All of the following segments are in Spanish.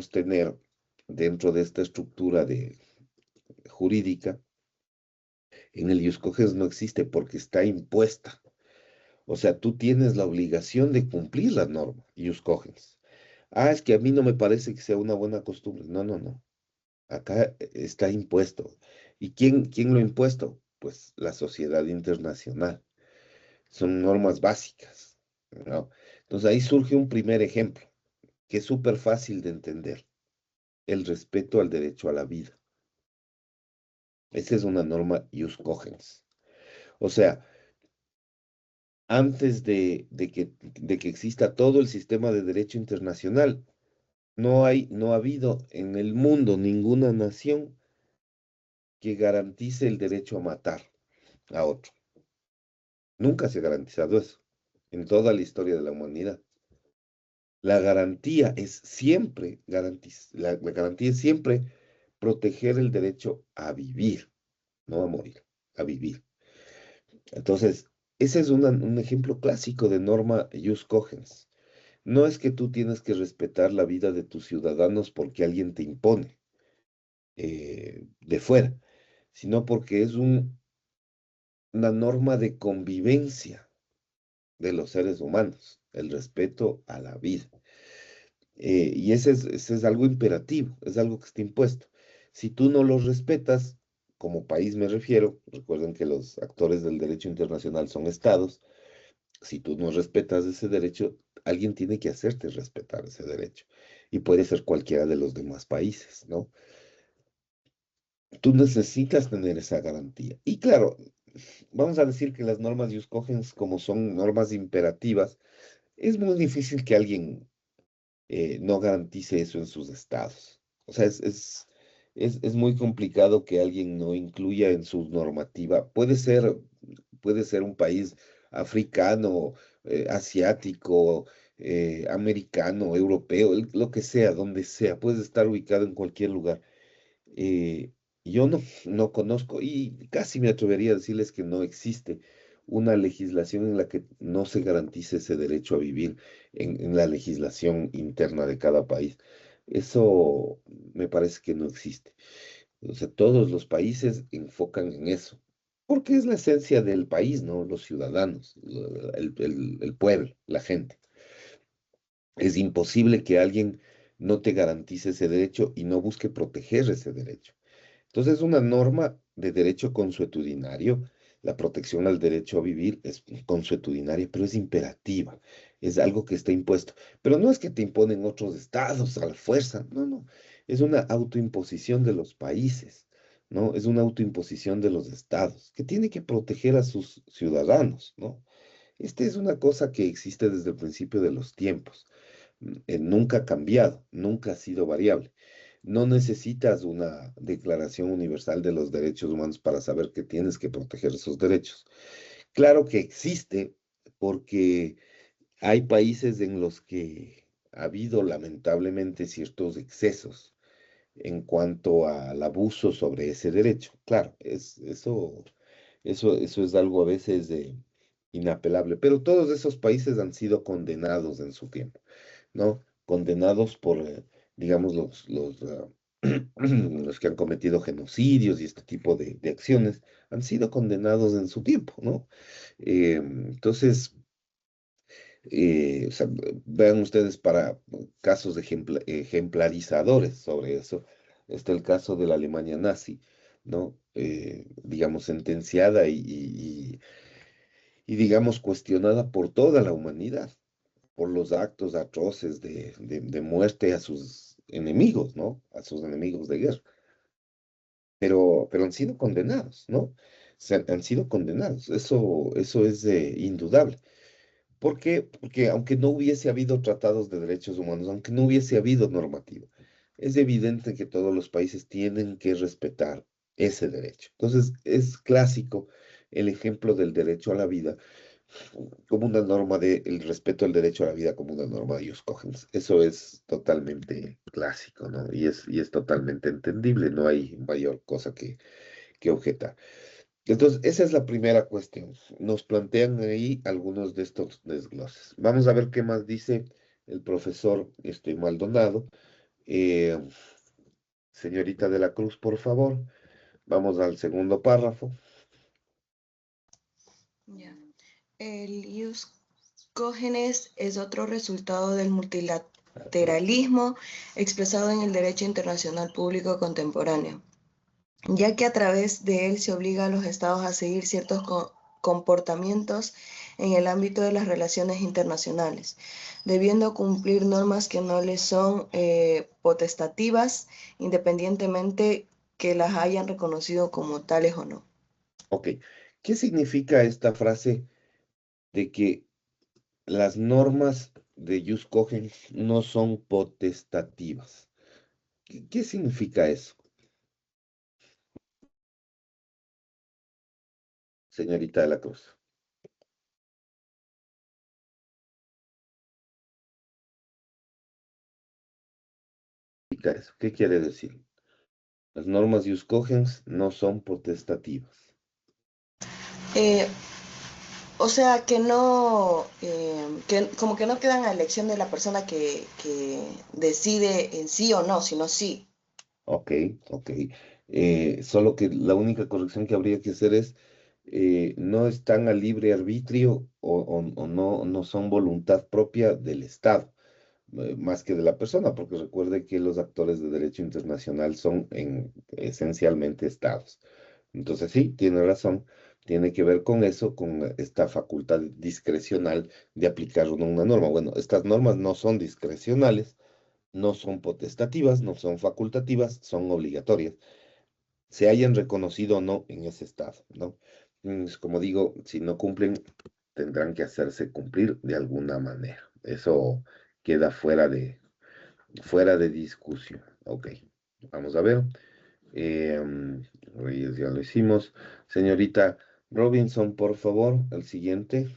podemos tener dentro de esta estructura jurídica, en el ius cogens no existe porque está impuesta. O sea, tú tienes la obligación de cumplir la norma, ius cogens. Ah, es que a mí no me parece que sea una buena costumbre. No, no, no. Acá está impuesto. ¿Y quién lo ha impuesto? Pues la sociedad internacional. Son normas básicas, ¿no? Entonces ahí surge un primer ejemplo, que es súper fácil de entender. El respeto al derecho a la vida. Esa es una norma ius cogens. O sea, antes de que exista todo el sistema de derecho internacional, no ha habido en el mundo ninguna nación que garantice el derecho a matar a otro. Nunca se ha garantizado eso en toda la historia de la humanidad. La garantía es siempre, la garantía es siempre proteger el derecho a vivir, no a morir, a vivir. Entonces, ese es un ejemplo clásico de norma ius cogens. No es que tú tienes que respetar la vida de tus ciudadanos porque alguien te impone de fuera, sino porque es una norma de convivencia de los seres humanos, el respeto a la vida. Y ese es algo imperativo, es algo que está impuesto. Si tú no lo respetas, como país me refiero, recuerden que los actores del derecho internacional son estados, si tú no respetas ese derecho, alguien tiene que hacerte respetar ese derecho. Y puede ser cualquiera de los demás países, ¿no? Tú necesitas tener esa garantía. Y claro, vamos a decir que las normas ius cogens, como son normas imperativas, es muy difícil que alguien no garantice eso en sus estados. O sea, es muy complicado que alguien no incluya en su normativa. Puede ser un país africano, asiático, americano, europeo, lo que sea, donde sea, puedes estar ubicado en cualquier lugar. Eh, yo no conozco y casi me atrevería a decirles que no existe una legislación en la que no se garantice ese derecho a vivir en la legislación interna de cada país. Eso me parece que no existe. O sea, todos los países enfocan en eso, porque es la esencia del país, ¿no? Los ciudadanos, el pueblo, la gente. Es imposible que alguien no te garantice ese derecho y no busque proteger ese derecho. Entonces, es una norma de derecho consuetudinario. La protección al derecho a vivir es consuetudinaria, pero es imperativa. Es algo que está impuesto. Pero no es que te imponen otros estados a la fuerza. No, no. Es una autoimposición de los países, ¿no? Es una autoimposición de los estados que tiene que proteger a sus ciudadanos, ¿no? Esta es una cosa que existe desde el principio de los tiempos. Nunca ha cambiado, nunca ha sido variable. No necesitas una declaración universal de los derechos humanos para saber que tienes que proteger esos derechos. Claro que existe porque hay países en los que ha habido lamentablemente ciertos excesos en cuanto al abuso sobre ese derecho. Claro, eso es algo a veces inapelable, pero todos esos países han sido condenados en su tiempo, ¿no? Condenados por, digamos, los que han cometido genocidios y este tipo de acciones, han sido condenados en su tiempo, ¿no? Entonces, o sea, vean ustedes para casos ejemplarizadores sobre eso. Está el caso de la Alemania nazi, ¿no? Digamos, sentenciada y, digamos, cuestionada por toda la humanidad, por los actos atroces de muerte a sus enemigos, ¿no? A sus enemigos de guerra. Pero han sido condenados, ¿no? Han sido condenados. Eso es indudable. ¿Por qué? Porque aunque no hubiese habido tratados de derechos humanos, aunque no hubiese habido normativa, es evidente que todos los países tienen que respetar ese derecho. Entonces, es clásico el ejemplo del derecho a la vida como una norma el respeto al derecho a la vida como una norma de ius cogens. Eso es totalmente clásico, ¿no? Y es totalmente entendible, no hay mayor cosa que objetar. Entonces, esa es la primera cuestión. Nos plantean ahí algunos de estos desgloses. Vamos a ver qué más dice el profesor Maldonado. Eh, Señorita de la Cruz, por favor, vamos al segundo párrafo. Ya. El ius cogens es otro resultado del multilateralismo expresado en el derecho internacional público contemporáneo, ya que a través de él se obliga a los estados a seguir ciertos comportamientos en el ámbito de las relaciones internacionales, debiendo cumplir normas que no les son potestativas, independientemente que las hayan reconocido como tales o no. Ok, ¿qué significa esta frase de que las normas de jus cogens no son potestativas? ¿Qué significa eso, señorita de la Cruz? ¿Qué significa eso? ¿Qué quiere decir? Las normas jus cogens no son potestativas. Eh, O sea, que no, que como que no quedan a elección de la persona que decide en sí o no, sino sí. Ok, ok. Solo que la única corrección que habría que hacer es, no están a libre arbitrio o no son voluntad propia del Estado, más que de la persona, porque recuerde que los actores de derecho internacional son esencialmente Estados. Entonces sí, tiene razón, tiene que ver con eso, con esta facultad discrecional de aplicar o no una norma. Bueno, estas normas no son discrecionales, no son potestativas, no son facultativas, son obligatorias, se hayan reconocido o no en ese estado, ¿no? Como digo, si no cumplen, tendrán que hacerse cumplir de alguna manera. Eso queda fuera de discusión. Ok, vamos a ver. Reyes ya lo hicimos. Señorita Robinson, por favor, el siguiente.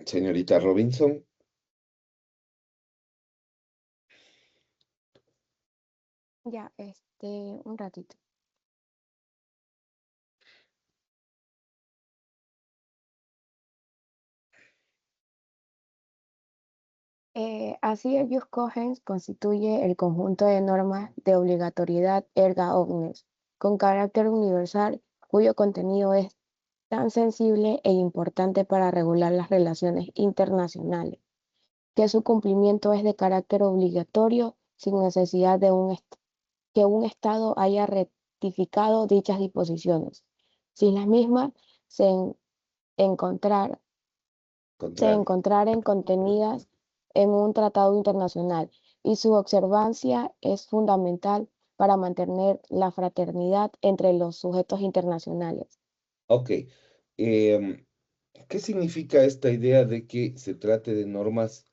Señorita Robinson. Ya, un ratito. Así el jus cogens constituye el conjunto de normas de obligatoriedad erga omnes, con carácter universal, cuyo contenido es tan sensible e importante para regular las relaciones internacionales, que su cumplimiento es de carácter obligatorio sin necesidad de que un Estado haya ratificado dichas disposiciones. Sin las mismas se encontrar se Contrario. encontraren contenidas en un tratado internacional y su observancia es fundamental para mantener la fraternidad entre los sujetos internacionales. Ok. em, ¿Qué significa esta idea de que se trate de normas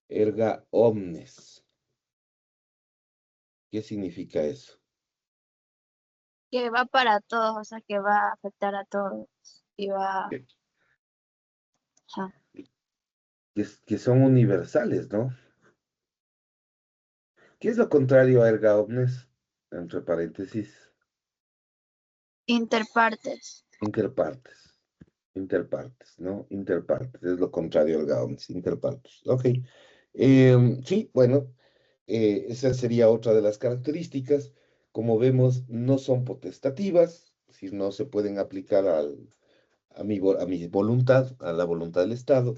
erga omnes? ¿Qué significa eso? Que va para todos, o sea, que va a afectar a todos y va, Que, ajá, que son universales, ¿no? ¿Qué es lo contrario a erga omnes? Entre paréntesis, interpartes. interpartes. Interpartes, ¿no? Interpartes, es lo contrario al Gauss, interpartes. Ok. Sí, bueno, esa sería otra de las características. Como vemos, no son potestativas, es decir, no se pueden aplicar a mi voluntad, a la voluntad del Estado.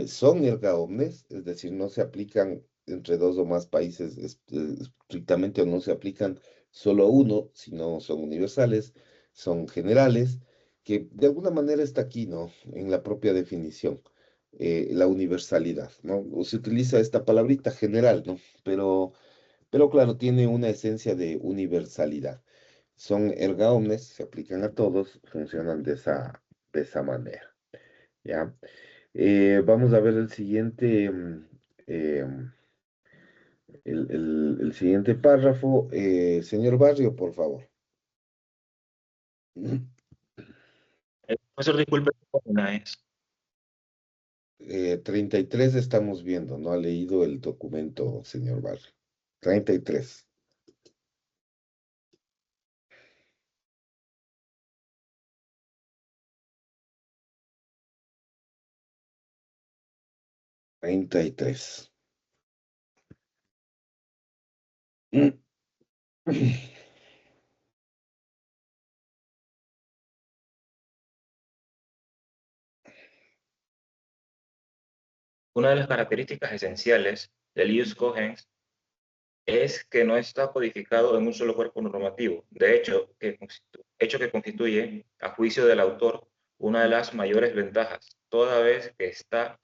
Son erga omnes, es decir, no se aplican entre dos o más países estrictamente o no se aplican solo a uno, sino son universales, son generales, que de alguna manera está aquí, ¿no? En la propia definición, la universalidad, ¿no? O se utiliza esta palabrita general, ¿no? Pero claro, tiene una esencia de universalidad. Son erga omnes, se aplican a todos, funcionan de esa manera, ¿ya? Vamos a ver el siguiente, el siguiente párrafo. Señor Barrio, por favor. Profesor, disculpe, una es. 33 estamos viendo, no ha leído el documento, señor Barrio. 33. Una de las características esenciales del ius cogens es que no está codificado en un solo cuerpo normativo. De hecho, hecho que constituye, a juicio del autor, una de las mayores ventajas, toda vez que esta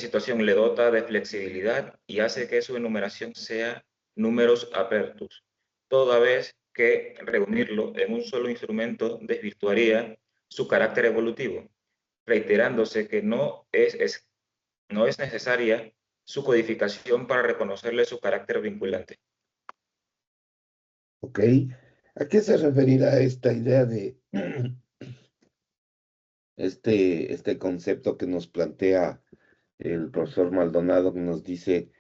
situación le dota de flexibilidad y hace que su enumeración sea números apertus, toda vez que reunirlo en un solo instrumento desvirtuaría su carácter evolutivo, reiterándose que no es necesaria su codificación para reconocerle su carácter vinculante. ¿Ok? ¿A qué se referirá esta idea de este concepto que nos plantea el profesor Maldonado, que nos dice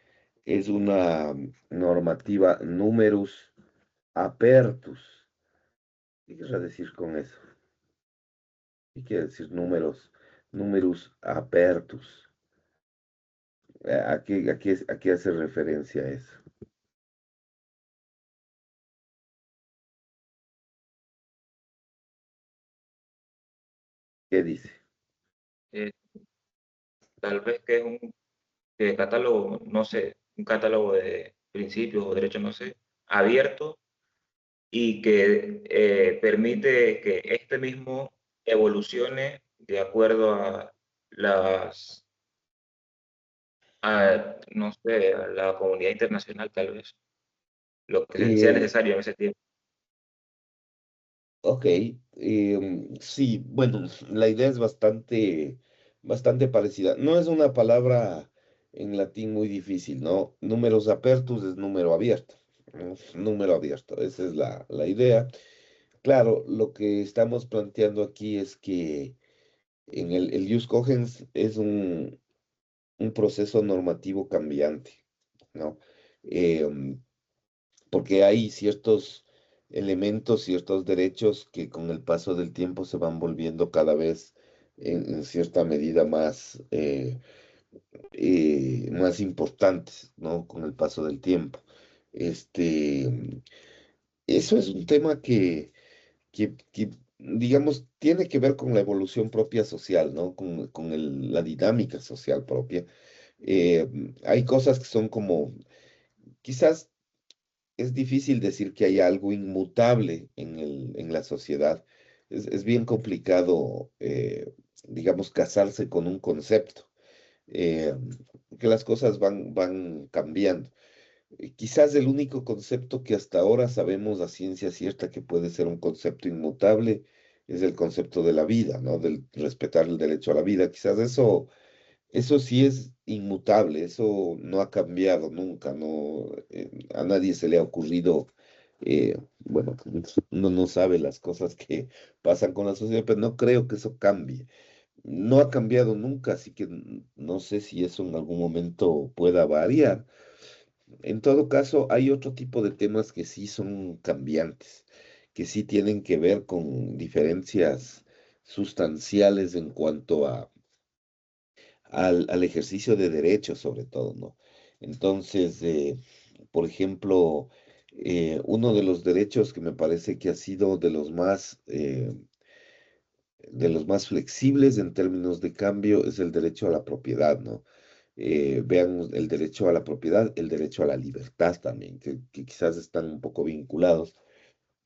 es una normativa numerus apertus? ¿Qué quiere decir con eso? ¿Qué quiere decir numerus apertus? ¿A qué hace referencia eso? ¿Qué dice? Eh, Tal vez que es un catálogo, no sé, un catálogo de principios o derechos, no sé, abierto y que permite que este mismo evolucione de acuerdo a no sé, a la comunidad internacional tal vez, lo que sea Eh, necesario en ese tiempo. ok, sí, bueno, la idea es bastante parecida. No es una palabra en latín muy difícil, ¿no? Números apertus es número abierto, ¿no? Número abierto, esa es la idea. Claro, lo que estamos planteando aquí es que en el jus cogens es un proceso normativo cambiante, ¿no? Porque hay ciertos elementos, ciertos derechos que con el paso del tiempo se van volviendo cada vez en cierta medida más importantes, ¿no? Con el paso del tiempo. Este, Eso es un tema que, digamos, tiene que ver con la evolución propia social, ¿no? Con la dinámica social propia. Hay cosas que son como, quizás es difícil decir que hay algo inmutable en la sociedad. Es bien complicado, digamos, casarse con un concepto, eh, que las cosas van cambiando. Quizás el único concepto que hasta ahora sabemos a ciencia cierta que puede ser un concepto inmutable es el concepto de la vida, ¿no? Del respetar el derecho a la vida. Quizás eso sí es inmutable, eso no ha cambiado nunca, no, a nadie se le ha ocurrido, bueno, uno no sabe las cosas que pasan con la sociedad, pero no creo que eso cambie. No ha cambiado nunca, así que no sé si eso en algún momento pueda variar. En todo caso, hay otro tipo de temas que sí son cambiantes, que sí tienen que ver con diferencias sustanciales en cuanto al ejercicio de derechos, sobre todo, ¿no? Entonces, por ejemplo, uno de los derechos que me parece que ha sido de los más flexibles en términos de cambio es el derecho a la propiedad, ¿no? Vean el derecho a la propiedad, el derecho a la libertad también, que quizás están un poco vinculados.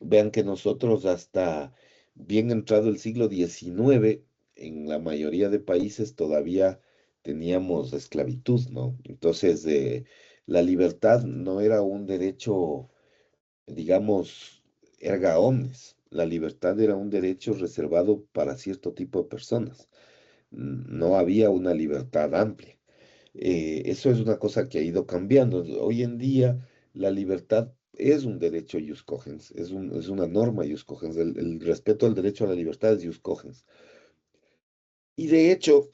Vean que nosotros hasta bien entrado el siglo XIX, en la mayoría de países todavía teníamos esclavitud, ¿no? Entonces, la libertad no era un derecho, digamos, erga omnes. La libertad era un derecho reservado para cierto tipo de personas. No había una libertad amplia. Eso es una cosa que ha ido cambiando. Hoy en día la libertad es un derecho ius cogens, es una norma ius cogens. El respeto al derecho a la libertad es ius cogens. Y de hecho,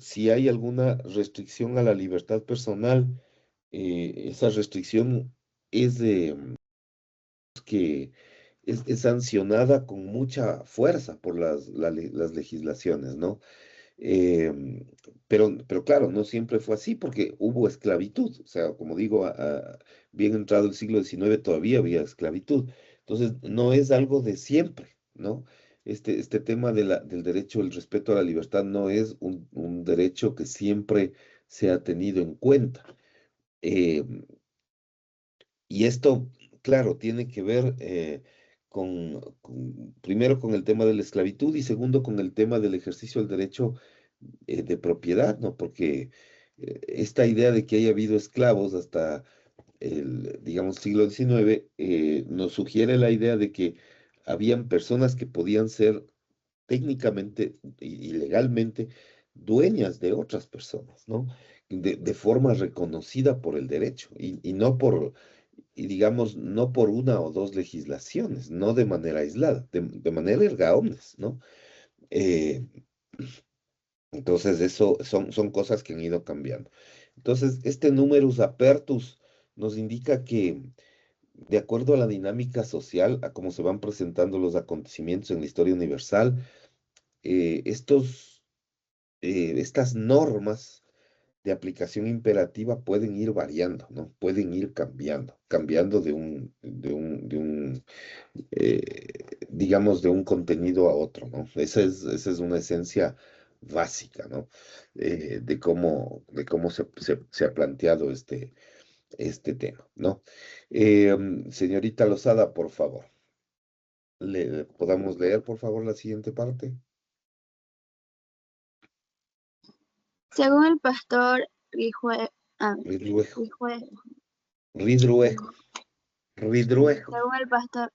si hay alguna restricción a la libertad personal, esa restricción es que es sancionada con mucha fuerza por las legislaciones, ¿no? Em, pero claro, no siempre fue así porque hubo esclavitud. O sea, como digo, bien entrado el siglo XIX todavía había esclavitud. Entonces, no es algo de siempre, ¿no? Este tema del derecho, el respeto a la libertad no es un derecho que siempre se ha tenido en cuenta. Em, y esto, claro, tiene que ver primero con el tema de la esclavitud y segundo con el tema del ejercicio del derecho de propiedad, ¿no? Porque esta idea de que haya habido esclavos hasta el, digamos, siglo XIX nos sugiere la idea de que habían personas que podían ser técnicamente y legalmente dueñas de otras personas, ¿no? De forma reconocida por el derecho y no por, y digamos, no por una o dos legislaciones, no de manera aislada, de manera erga omnes, ¿no? Eh, entonces, eso son cosas que han ido cambiando. Entonces, este numerus apertus nos indica que, de acuerdo a la dinámica social, a cómo se van presentando los acontecimientos en la historia universal, estas normas de aplicación imperativa pueden ir variando, ¿no? Pueden ir cambiando digamos, de un contenido a otro, ¿no? Esa es una esencia básica, ¿no? De cómo se ha planteado este tema, ¿no? Señorita Lozada, por favor, ¿podamos leer, por favor, la siguiente parte? Según el pastor Ridruejo, Rijue- Ridruejo, Ridruejo. según el pastor,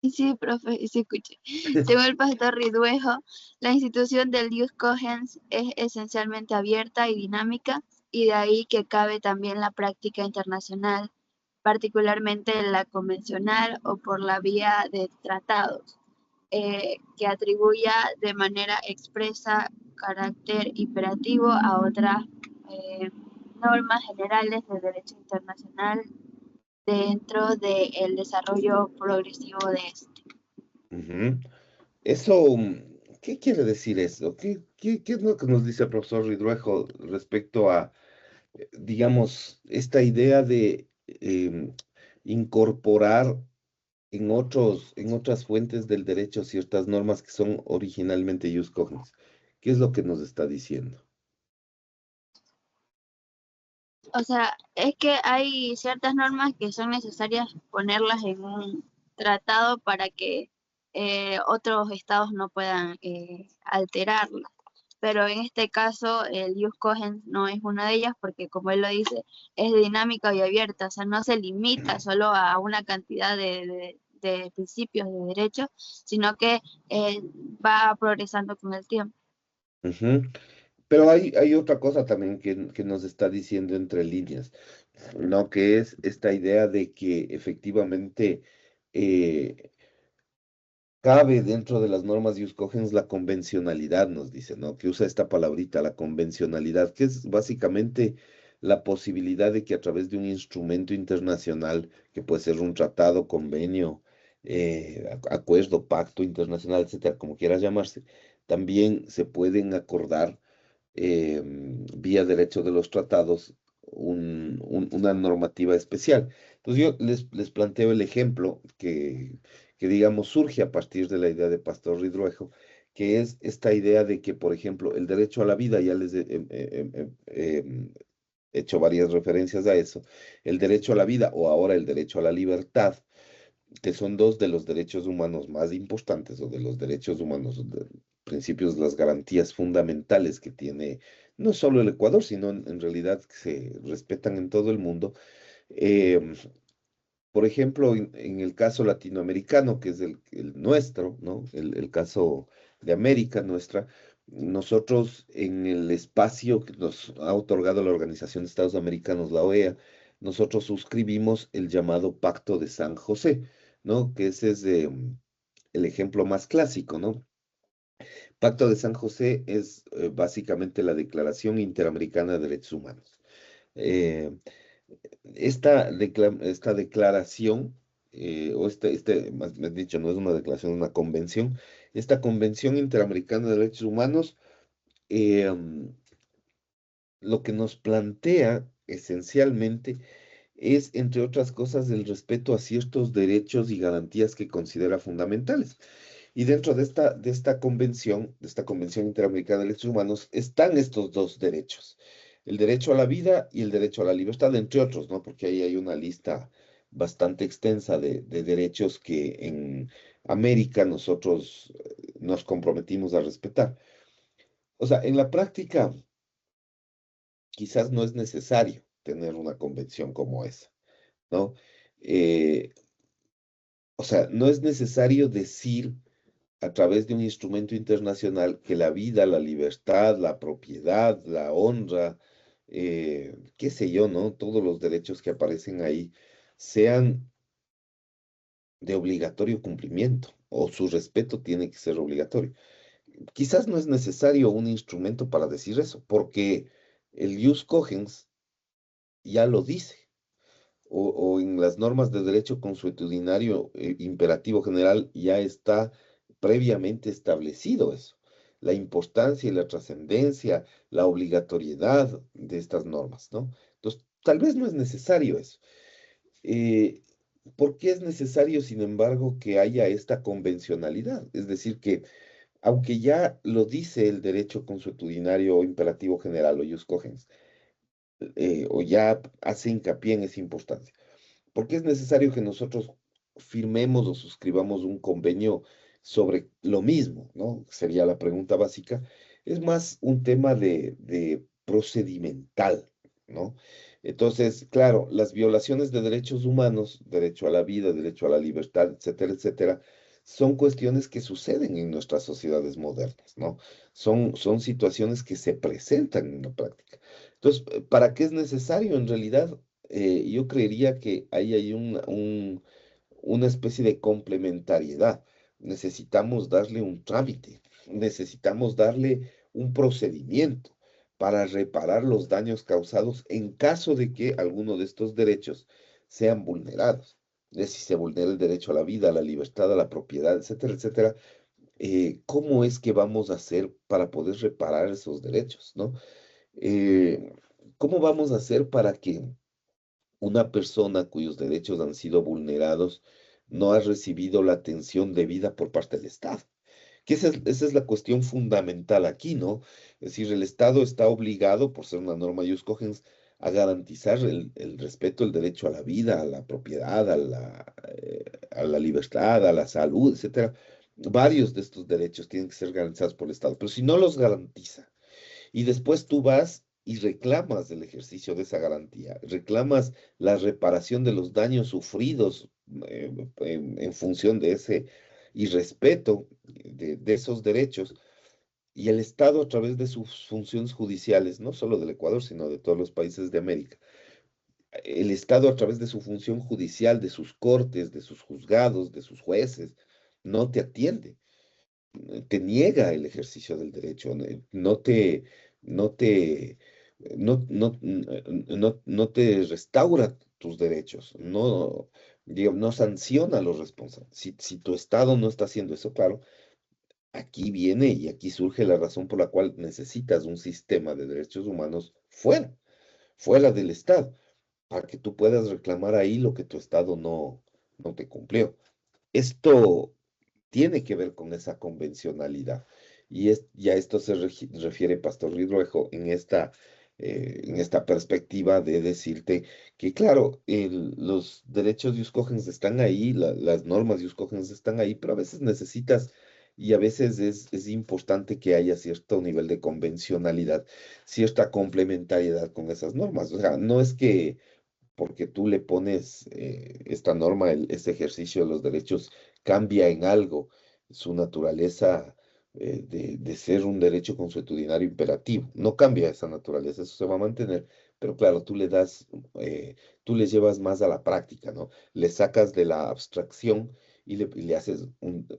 sí, profe, sí escuché. Según el pastor Ridruejo, la institución del Ius Cogens es esencialmente abierta y dinámica, y de ahí que cabe también la práctica internacional, particularmente la convencional o por la vía de tratados, que atribuya de manera expresa carácter imperativo a otras normas generales del derecho internacional dentro del desarrollo progresivo de este. Ujú. Eso, ¿qué quiere decir eso? ¿Qué es lo que nos dice el profesor Ridruejo respecto a, digamos, esta idea de incorporar en otras fuentes del derecho ciertas normas que son originalmente jus cogens? ¿Qué es lo que nos está diciendo? O sea, es que hay ciertas normas que son necesarias ponerlas en un tratado para que otros estados no puedan alterarlas. Pero en este caso, el Ius Cogens no es una de ellas porque, como él lo dice, es dinámica y abierta. O sea, no se limita solo a una cantidad de principios de derechos, sino que va progresando con el tiempo. Ujú. Pero hay otra cosa también que nos está diciendo entre líneas, ¿no? Que es esta idea de que efectivamente eh, cabe dentro de las normas de cogens la convencionalidad, nos dice, ¿no? Que usa esta palabrita, la convencionalidad, que es básicamente la posibilidad de que a través de un instrumento internacional, que puede ser un tratado, convenio, acuerdo, pacto internacional, etcétera, como quiera llamarse, también se pueden acordar vía derecho de los tratados una normativa especial. Entonces yo les planteo el ejemplo que, digamos, surge a partir de la idea de Pastor Ridruejo, que es esta idea de que, por ejemplo, el derecho a la vida, ya les he hecho varias referencias a eso, el derecho a la vida o ahora el derecho a la libertad, que son dos de los derechos humanos más importantes o de los derechos humanos, de principios, las garantías fundamentales que tiene no solo el Ecuador, sino en realidad que se respetan en todo el mundo. Em, por ejemplo, en el caso latinoamericano, que es el nuestro, ¿no? El caso de América nuestra, nosotros en el espacio que nos ha otorgado la Organización de Estados Americanos, la OEA, nosotros suscribimos el llamado Pacto de San José, ¿no? Que ese es el ejemplo más clásico, ¿no? Pacto de San José es básicamente la Declaración Interamericana de Derechos Humanos. Eh, esta declaración, o más dicho, no es una declaración, es una convención, esta Convención Interamericana de Derechos Humanos, lo que nos plantea esencialmente es, entre otras cosas, el respeto a ciertos derechos y garantías que considera fundamentales. Y dentro de esta Convención Interamericana de Derechos Humanos, están estos dos derechos, el derecho a la vida y el derecho a la libertad, entre otros, ¿no? Porque ahí hay una lista bastante extensa de derechos que en América nosotros nos comprometimos a respetar. O sea, en la práctica, quizás no es necesario tener una convención como esa, ¿no? Eh, o sea, no es necesario decir a través de un instrumento internacional que la vida, la libertad, la propiedad, la honra, qué sé yo, ¿no? Todos los derechos que aparecen ahí sean de obligatorio cumplimiento o su respeto tiene que ser obligatorio. Quizás no es necesario un instrumento para decir eso, porque el jus cogens ya lo dice. O en las normas de derecho consuetudinario imperativo general ya está previamente establecido eso, la importancia y la trascendencia, la obligatoriedad de estas normas, ¿no? Entonces, tal vez no es necesario eso. Eh, ¿Por qué es necesario, sin embargo, que haya esta convencionalidad? Es decir, que aunque ya lo dice el derecho consuetudinario o imperativo general o jus cogens, o ya hace hincapié en esa importancia. ¿Por qué es necesario que nosotros firmemos o suscribamos un convenio sobre lo mismo, ¿no? Sería la pregunta básica. Es más un tema de procedimental, ¿no? Entonces, claro, las violaciones de derechos humanos, derecho a la vida, derecho a la libertad, etcétera, etcétera, son cuestiones que suceden en nuestras sociedades modernas, ¿no? Son situaciones que se presentan en la práctica. Entonces, ¿para qué es necesario en realidad? Yo creería que ahí hay una especie de complementariedad. Necesitamos darle un trámite, necesitamos darle un procedimiento para reparar los daños causados en caso de que alguno de estos derechos sean vulnerados. Si se vulnera el derecho a la vida, a la libertad, a la propiedad, etcétera, etcétera, ¿cómo es que vamos a hacer para poder reparar esos derechos, ¿no? Eh, ¿Cómo vamos a hacer para que una persona cuyos derechos han sido vulnerados no ha recibido la atención debida por parte del Estado? Que esa es la cuestión fundamental aquí, ¿no? Es decir, el Estado está obligado, por ser una norma ius cogens, a garantizar el respeto, el derecho a la vida, a la propiedad, a la libertad, a la salud, etcétera. Varios de estos derechos tienen que ser garantizados por el Estado, pero si no los garantiza, y después tú vas y reclamas el ejercicio de esa garantía, reclamas la reparación de los daños sufridos en función de ese irrespeto de esos derechos, y el Estado a través de sus funciones judiciales, no solo del Ecuador, sino de todos los países de América, el Estado a través de su función judicial, de sus cortes, de sus juzgados, de sus jueces, no te atiende, te niega el ejercicio del derecho, no te, no te, no te restaura tus derechos, no, digamos, no sanciona a los responsables. Si tu Estado no está haciendo eso, claro, aquí viene y aquí surge la razón por la cual necesitas un sistema de derechos humanos fuera del Estado, para que tú puedas reclamar ahí lo que tu Estado no te cumplió. Esto tiene que ver con esa convencionalidad. Y a esto se refiere Pastor Ridruejo en esta perspectiva de decirte que, claro, los derechos de cogens están ahí, las normas de cogens están ahí, pero a veces necesitas y a veces es importante que haya cierto nivel de convencionalidad, cierta complementariedad con esas normas. O sea, no es que porque tú le pones esta norma, ese ejercicio de los derechos, cambia en algo su naturaleza de ser un derecho consuetudinario imperativo. No cambia esa naturaleza, eso se va a mantener, pero claro, tú le llevas más a la práctica, ¿no? Le sacas de la abstracción y le haces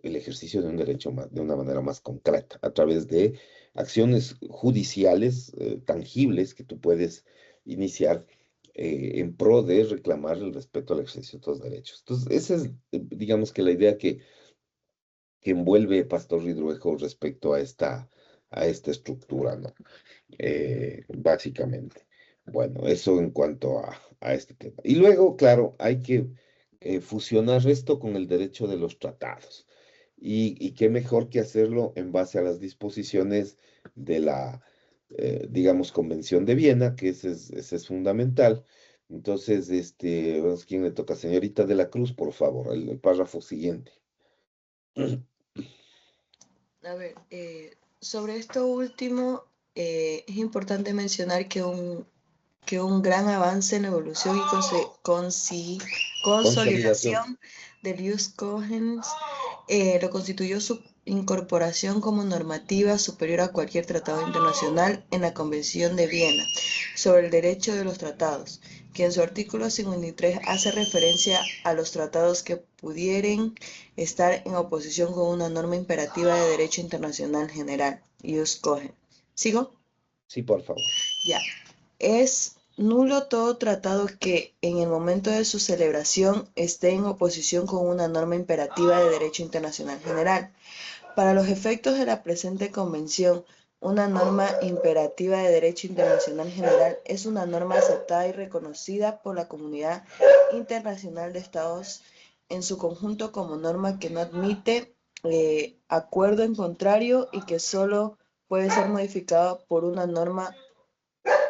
el ejercicio de un derecho de una manera más concreta, a través de acciones judiciales tangibles que tú puedes iniciar en pro de reclamar el respeto al ejercicio de los derechos. Entonces, esa es, digamos que la idea que envuelve Pastor Ridruejo respecto a esta estructura, ¿no? Básicamente. Bueno, eso en cuanto a este tema. Y luego, claro, hay que fusionar esto con el derecho de los tratados. Y qué mejor que hacerlo en base a las disposiciones de la, digamos, Convención de Viena, que ese es fundamental. Entonces, vamos, ¿quién le toca? Señorita de la Cruz, por favor, el párrafo siguiente. A ver, sobre esto último, es importante mencionar que un gran avance en la evolución y consolidación del Ius Cogens lo constituyó su incorporación como normativa superior a cualquier tratado internacional en la Convención de Viena sobre el derecho de los tratados, que en su artículo 53 hace referencia a los tratados que pudieren estar en oposición con una norma imperativa de derecho internacional general, Ius Cogens. ¿Sigo? Sí, por favor. Ya. Es nulo todo tratado que, en el momento de su celebración, esté en oposición con una norma imperativa de derecho internacional general. Para los efectos de la presente convención, una norma imperativa de derecho internacional general es una norma aceptada y reconocida por la comunidad internacional de estados en su conjunto como norma que no admite acuerdo en contrario y que solo puede ser modificada por una norma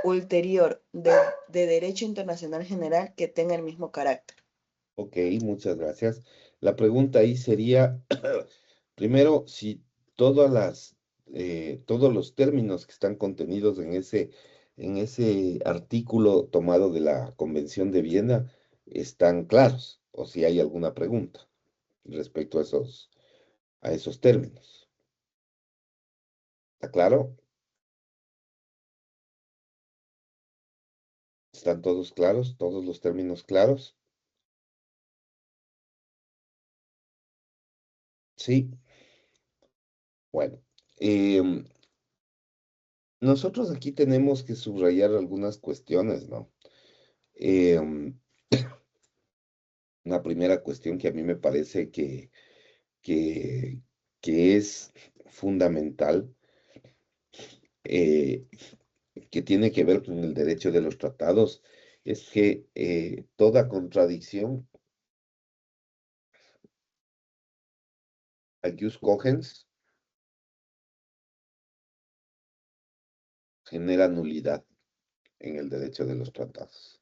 ulterior de derecho internacional general que tenga el mismo carácter. Ok, muchas gracias. La pregunta ahí sería, primero, si todos los términos que están contenidos en ese artículo tomado de la Convención de Viena están claros, o si hay alguna pregunta respecto a esos términos. ¿Está claro? ¿Están todos claros? ¿Todos los términos claros? Sí. Bueno, nosotros aquí tenemos que subrayar algunas cuestiones, ¿no? Una primera cuestión que a mí me parece que, que es fundamental, eh, que tiene que ver con el derecho de los tratados, es que toda contradicción a jus cogens genera nulidad en el derecho de los tratados.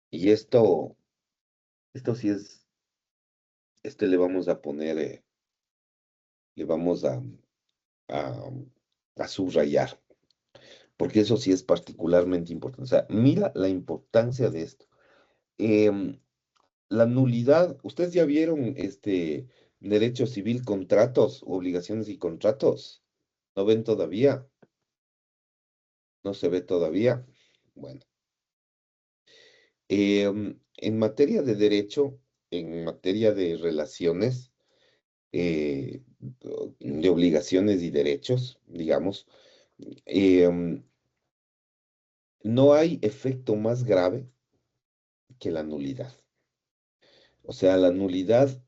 Y esto sí es, le vamos a poner, le vamos a, a subrayar, porque eso sí es particularmente importante. O sea, mira la importancia de esto. La nulidad, ¿ustedes ya vieron derecho civil, contratos, obligaciones y contratos? ¿No ven todavía? ¿No se ve todavía? Bueno, en materia de derecho, en materia de relaciones, de obligaciones y derechos, digamos, no hay efecto más grave que la nulidad. O sea, la nulidad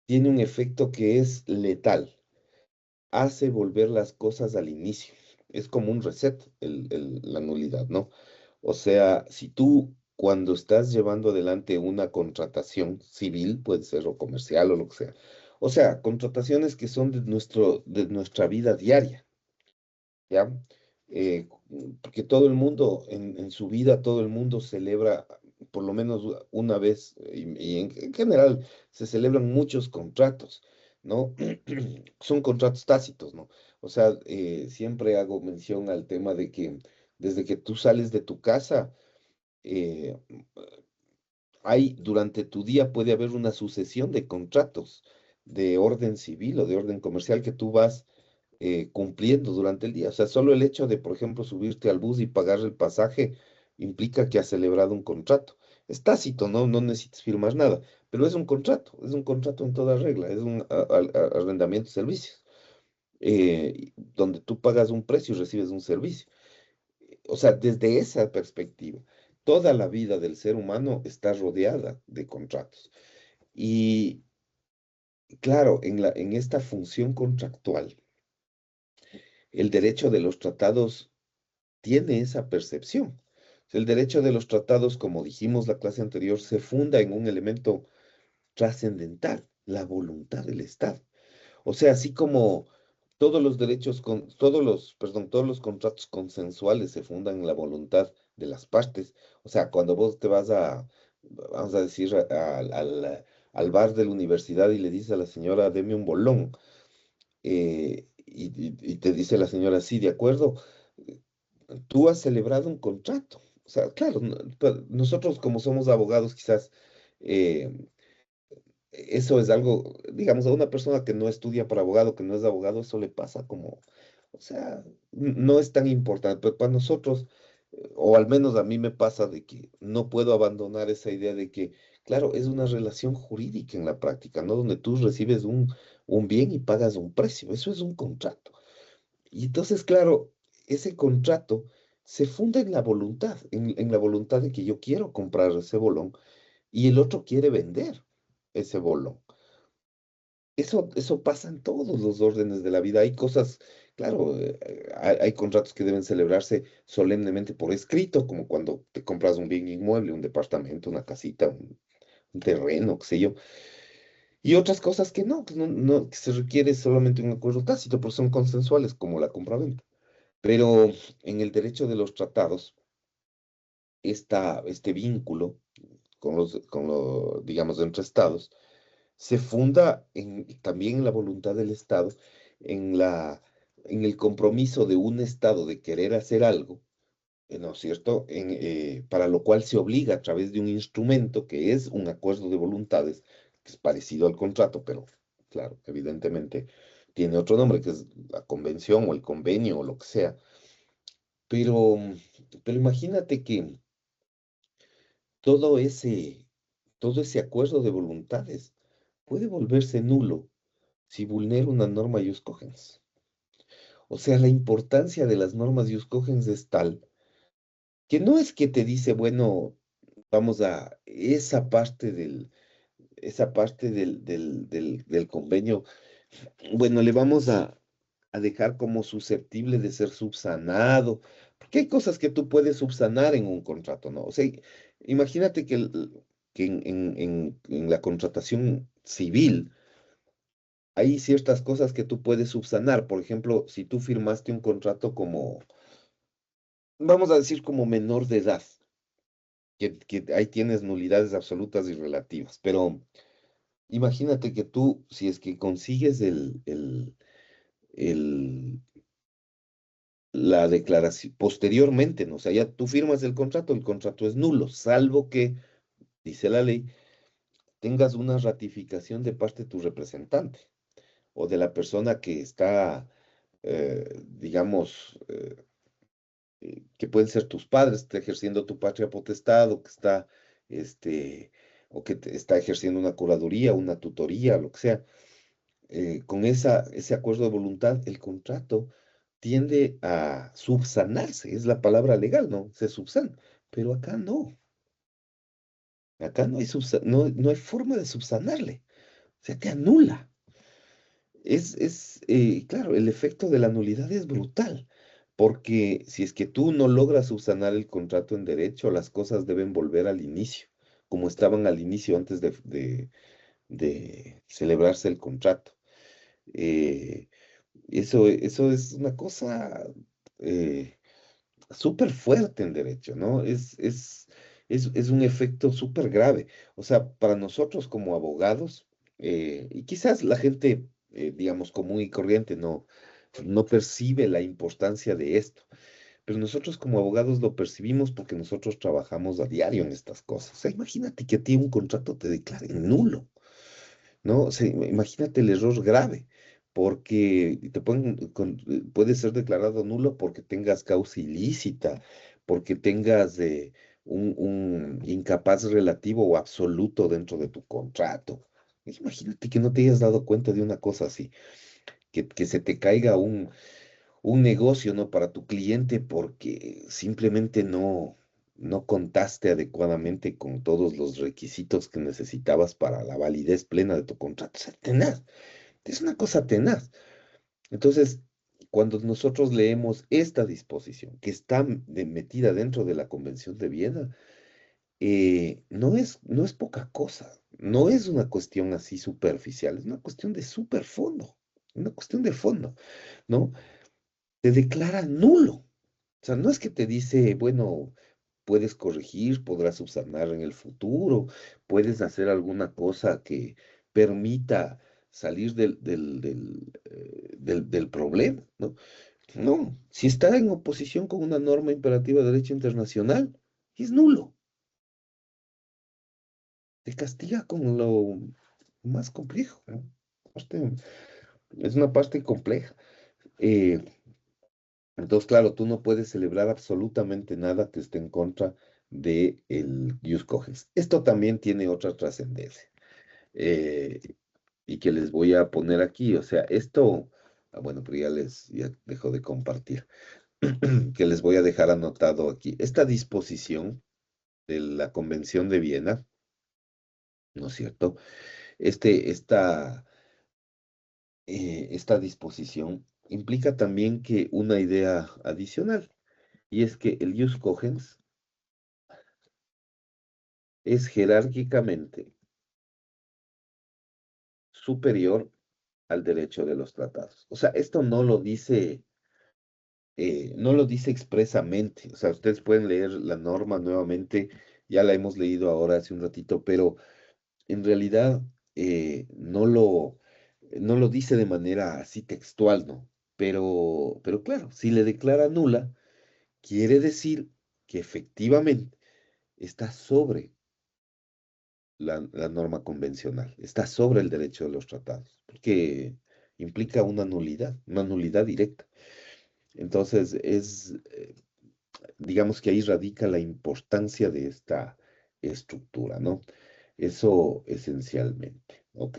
tiene un efecto que es letal, hace volver las cosas al inicio. Es como un reset, la nulidad, ¿no? O sea, si tú cuando estás llevando adelante una contratación civil, puede ser o comercial o lo que sea, o sea, contrataciones que son de nuestra vida diaria, ¿ya? Porque todo el mundo, en su vida, todo el mundo celebra por lo menos una vez, y en general se celebran muchos contratos, ¿no? Son contratos tácitos, ¿no? O sea, siempre hago mención al tema de que desde que tú sales de tu casa, eh, durante tu día puede haber una sucesión de contratos de orden civil o de orden comercial que tú vas cumpliendo durante el día. O sea, solo el hecho de, por ejemplo, subirte al bus y pagar el pasaje implica que has celebrado un contrato. Es tácito, ¿no? No necesitas firmar nada, pero es un contrato en toda regla, es un arrendamiento de servicios, donde tú pagas un precio y recibes un servicio. o sea, desde esa perspectiva, toda la vida del ser humano está rodeada de contratos. Y claro, en esta función contractual, el derecho de los tratados tiene esa percepción. El derecho de los tratados, como dijimos la clase anterior, se funda en un elemento trascendental, la voluntad del Estado. O sea, así como todos los derechos, todos los contratos consensuales se fundan en la voluntad de las partes. O sea, cuando vos te vas vamos a decir, al bar de la universidad y le dices a la señora, deme un bolón, y te dice la señora, sí, de acuerdo, tú has celebrado un contrato. O sea, claro, nosotros como somos abogados, quizás eh, eso es algo, digamos, a una persona que no estudia para abogado, que no es abogado, eso le pasa como, o sea, no es tan importante, pero para nosotros, o al menos a mí me pasa de que no puedo abandonar esa idea de que, claro, es una relación jurídica en la práctica, ¿no? Donde tú recibes un bien y pagas un precio, eso es un contrato. Y entonces, claro, ese contrato se funda en la voluntad, en la voluntad de que yo quiero comprar ese bolón y el otro quiere vender ese bolón. Eso pasa en todos los órdenes de la vida. Hay cosas, claro, hay contratos que deben celebrarse solemnemente por escrito, como cuando te compras un bien inmueble, un departamento, una casita, un terreno, qué sé yo. Y otras cosas que que se requiere solamente un acuerdo tácito, porque son consensuales, como la compraventa. Pero en el derecho de los tratados, este vínculo digamos, entre estados, se funda también en la voluntad del Estado, en en el compromiso de un Estado de querer hacer algo, ¿no es cierto? Para lo cual se obliga a través de un instrumento que es un acuerdo de voluntades, que es parecido al contrato, pero claro, evidentemente tiene otro nombre, que es la convención o el convenio o lo que sea. Pero, pero imagínate que todo ese, todo ese acuerdo de voluntades puede volverse nulo si vulnera una norma ius cogens. O sea, la importancia de las normas ius cogens es tal que no es que te dice, bueno, vamos a esa parte del convenio, bueno, le vamos a dejar como susceptible de ser subsanado, porque hay cosas que tú puedes subsanar en un contrato, ¿no? O sea, imagínate que en la contratación civil, hay ciertas cosas que tú puedes subsanar. Por ejemplo, si tú firmaste un contrato como, vamos a decir, como menor de edad, que ahí tienes nulidades absolutas y relativas. Pero imagínate que tú, si es que consigues el- la declaración posteriormente, ¿no? O sea, ya tú firmas el contrato es nulo, salvo que, dice la ley, tengas una ratificación de parte de tu representante o de la persona que está, digamos, que pueden ser tus padres, está ejerciendo tu patria potestad, o que está, este, o que está ejerciendo una curaduría, una tutoría, lo que sea. Con ese acuerdo de voluntad, el contrato tiende a subsanarse, es la palabra legal, ¿no? Se subsana, pero acá no. Acá no hay, no hay forma de subsanarle. O sea, te anula. Claro, el efecto de la nulidad es brutal, porque si es que tú no logras subsanar el contrato en derecho, las cosas deben volver al inicio, como estaban al inicio antes de celebrarse el contrato. Eh, eso es una cosa eh, súper fuerte en derecho, ¿no? Es un efecto súper grave. O sea, para nosotros como abogados, y quizás la gente, digamos, común y corriente no percibe la importancia de esto, pero nosotros como abogados lo percibimos porque nosotros trabajamos a diario en estas cosas. O sea, imagínate que a ti un contrato te declare nulo. ¿No? O sea, imagínate el error grave, porque puede ser declarado nulo porque tengas causa ilícita, porque tengas un incapaz relativo o absoluto dentro de tu contrato. Imagínate que no te hayas dado cuenta de una cosa así, que se te caiga un negocio, ¿no? Para tu cliente porque simplemente no contaste adecuadamente con todos los requisitos que necesitabas para la validez plena de tu contrato. O sea, tenaz, es una cosa tenaz. Entonces, cuando nosotros leemos esta disposición que está metida dentro de la Convención de Viena, no es poca cosa, no es una cuestión así superficial, es una cuestión de superfondo, una cuestión de fondo, ¿no? Te declara nulo. O sea, no es que te dice, bueno, puedes corregir, podrás subsanar en el futuro, puedes hacer alguna cosa que permita salir del problema, ¿no? No, si está en oposición con una norma imperativa de derecho internacional, es nulo. Te castiga con lo más complejo, ¿no? Es una parte compleja. Eh, entonces, claro, tú no puedes celebrar absolutamente nada que esté en contra de el Jus Cogens. Esto también tiene otra trascendencia eh, y que les voy a poner aquí. O sea, esto, bueno, pero ya dejo de compartir, que les voy a dejar anotado aquí. Esta disposición de la Convención de Viena, ¿no es cierto? Esta disposición implica también que una idea adicional, y es que el Jus Cogens es jerárquicamente superior al derecho de los tratados. O sea, esto no lo dice expresamente. O sea, ustedes pueden leer la norma nuevamente, ya la hemos leído ahora hace un ratito, pero en realidad no lo dice de manera así textual, ¿no? Pero claro, si le declara nula, quiere decir que efectivamente está sobre la norma convencional, está sobre el derecho de los tratados, porque implica una nulidad directa. Entonces, digamos que ahí radica la importancia de esta estructura, ¿no? Eso esencialmente. Ok.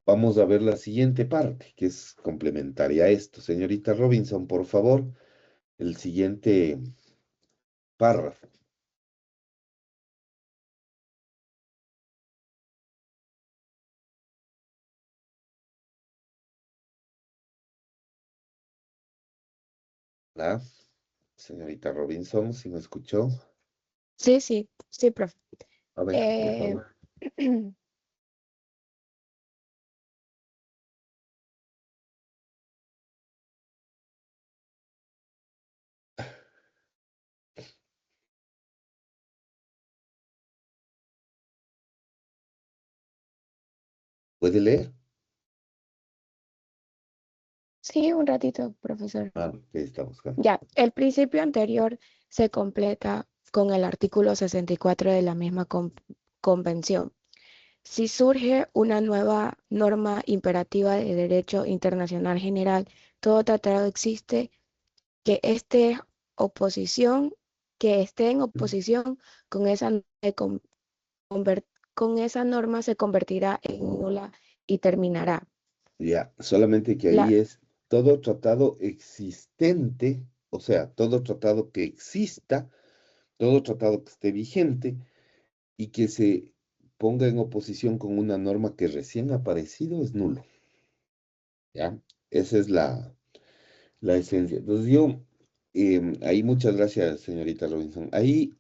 Vamos a ver la siguiente parte, que es complementaria a esto. Señorita Robinson, por favor, el siguiente párrafo. ¿La? Señorita Robinson, ¿si me escuchó? Sí, sí, sí, profe. A ver, por Eh, favor. ¿Puede leer? sí, un ratito, profesor. Ah, ahí está buscando. Ya, el principio anterior se completa con el artículo 64 de la misma convención. Si surge una nueva norma imperativa de derecho internacional general, todo tratado existe que oposición, que esté en oposición con conver- con esa norma se convertirá en nula y terminará. Ya, solamente que ahí La, es todo tratado existente, o sea, todo tratado que exista, todo tratado que esté vigente y que se ponga en oposición con una norma que recién ha aparecido es nulo. ¿Ya? Esa es la esencia. Entonces yo, ahí muchas gracias, señorita Robinson. Ahí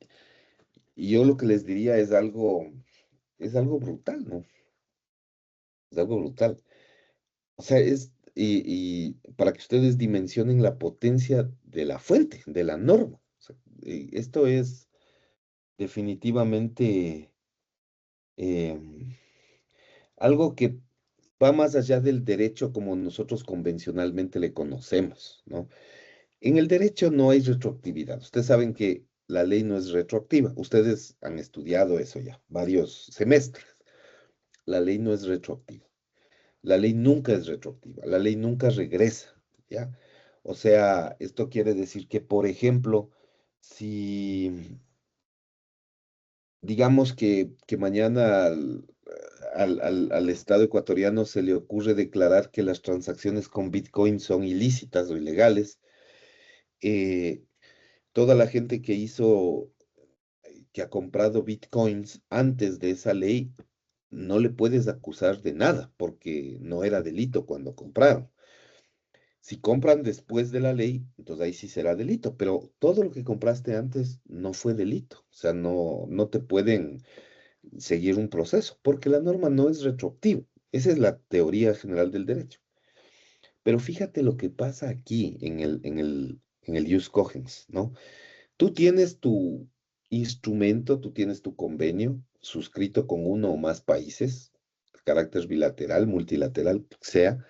yo lo que les diría es algo brutal, ¿no? Es algo brutal. O sea, y para que ustedes dimensionen la potencia de la fuente, de la norma. O sea, esto es definitivamente em, algo que va más allá del derecho como nosotros convencionalmente le conocemos, ¿no? En el derecho no hay retroactividad. Ustedes saben que la ley no es retroactiva. Ustedes han estudiado eso ya, varios semestres. La ley no es retroactiva. La ley nunca es retroactiva. La ley nunca regresa, ¿ya? O sea, esto quiere decir que, por ejemplo, si digamos que mañana al Estado ecuatoriano se le ocurre declarar que las transacciones con Bitcoin son ilícitas o ilegales. eh, Toda la gente que ha comprado Bitcoins antes de esa ley, no le puedes acusar de nada porque no era delito cuando compraron. Si compran después de la ley, entonces ahí sí será delito, pero todo lo que compraste antes no fue delito. O sea, no te pueden seguir un proceso porque la norma no es retroactiva. Esa es la teoría general del derecho. Pero fíjate lo que pasa aquí en el Jus Cogens, ¿no? Tú tienes tu instrumento, tú tienes tu convenio suscrito con uno o más países, de carácter bilateral, multilateral, sea,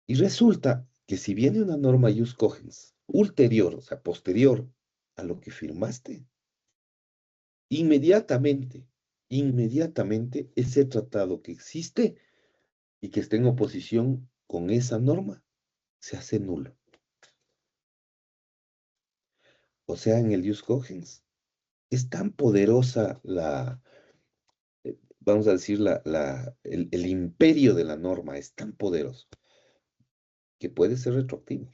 y resulta que si viene una norma jus cogens ulterior, o sea, posterior a lo que firmaste, inmediatamente ese tratado que existe y que esté en oposición con esa norma se hace nulo. O sea, en el jus cogens es tan poderosa vamos a decir, el imperio de la norma es tan poderoso que puede ser retroactivo.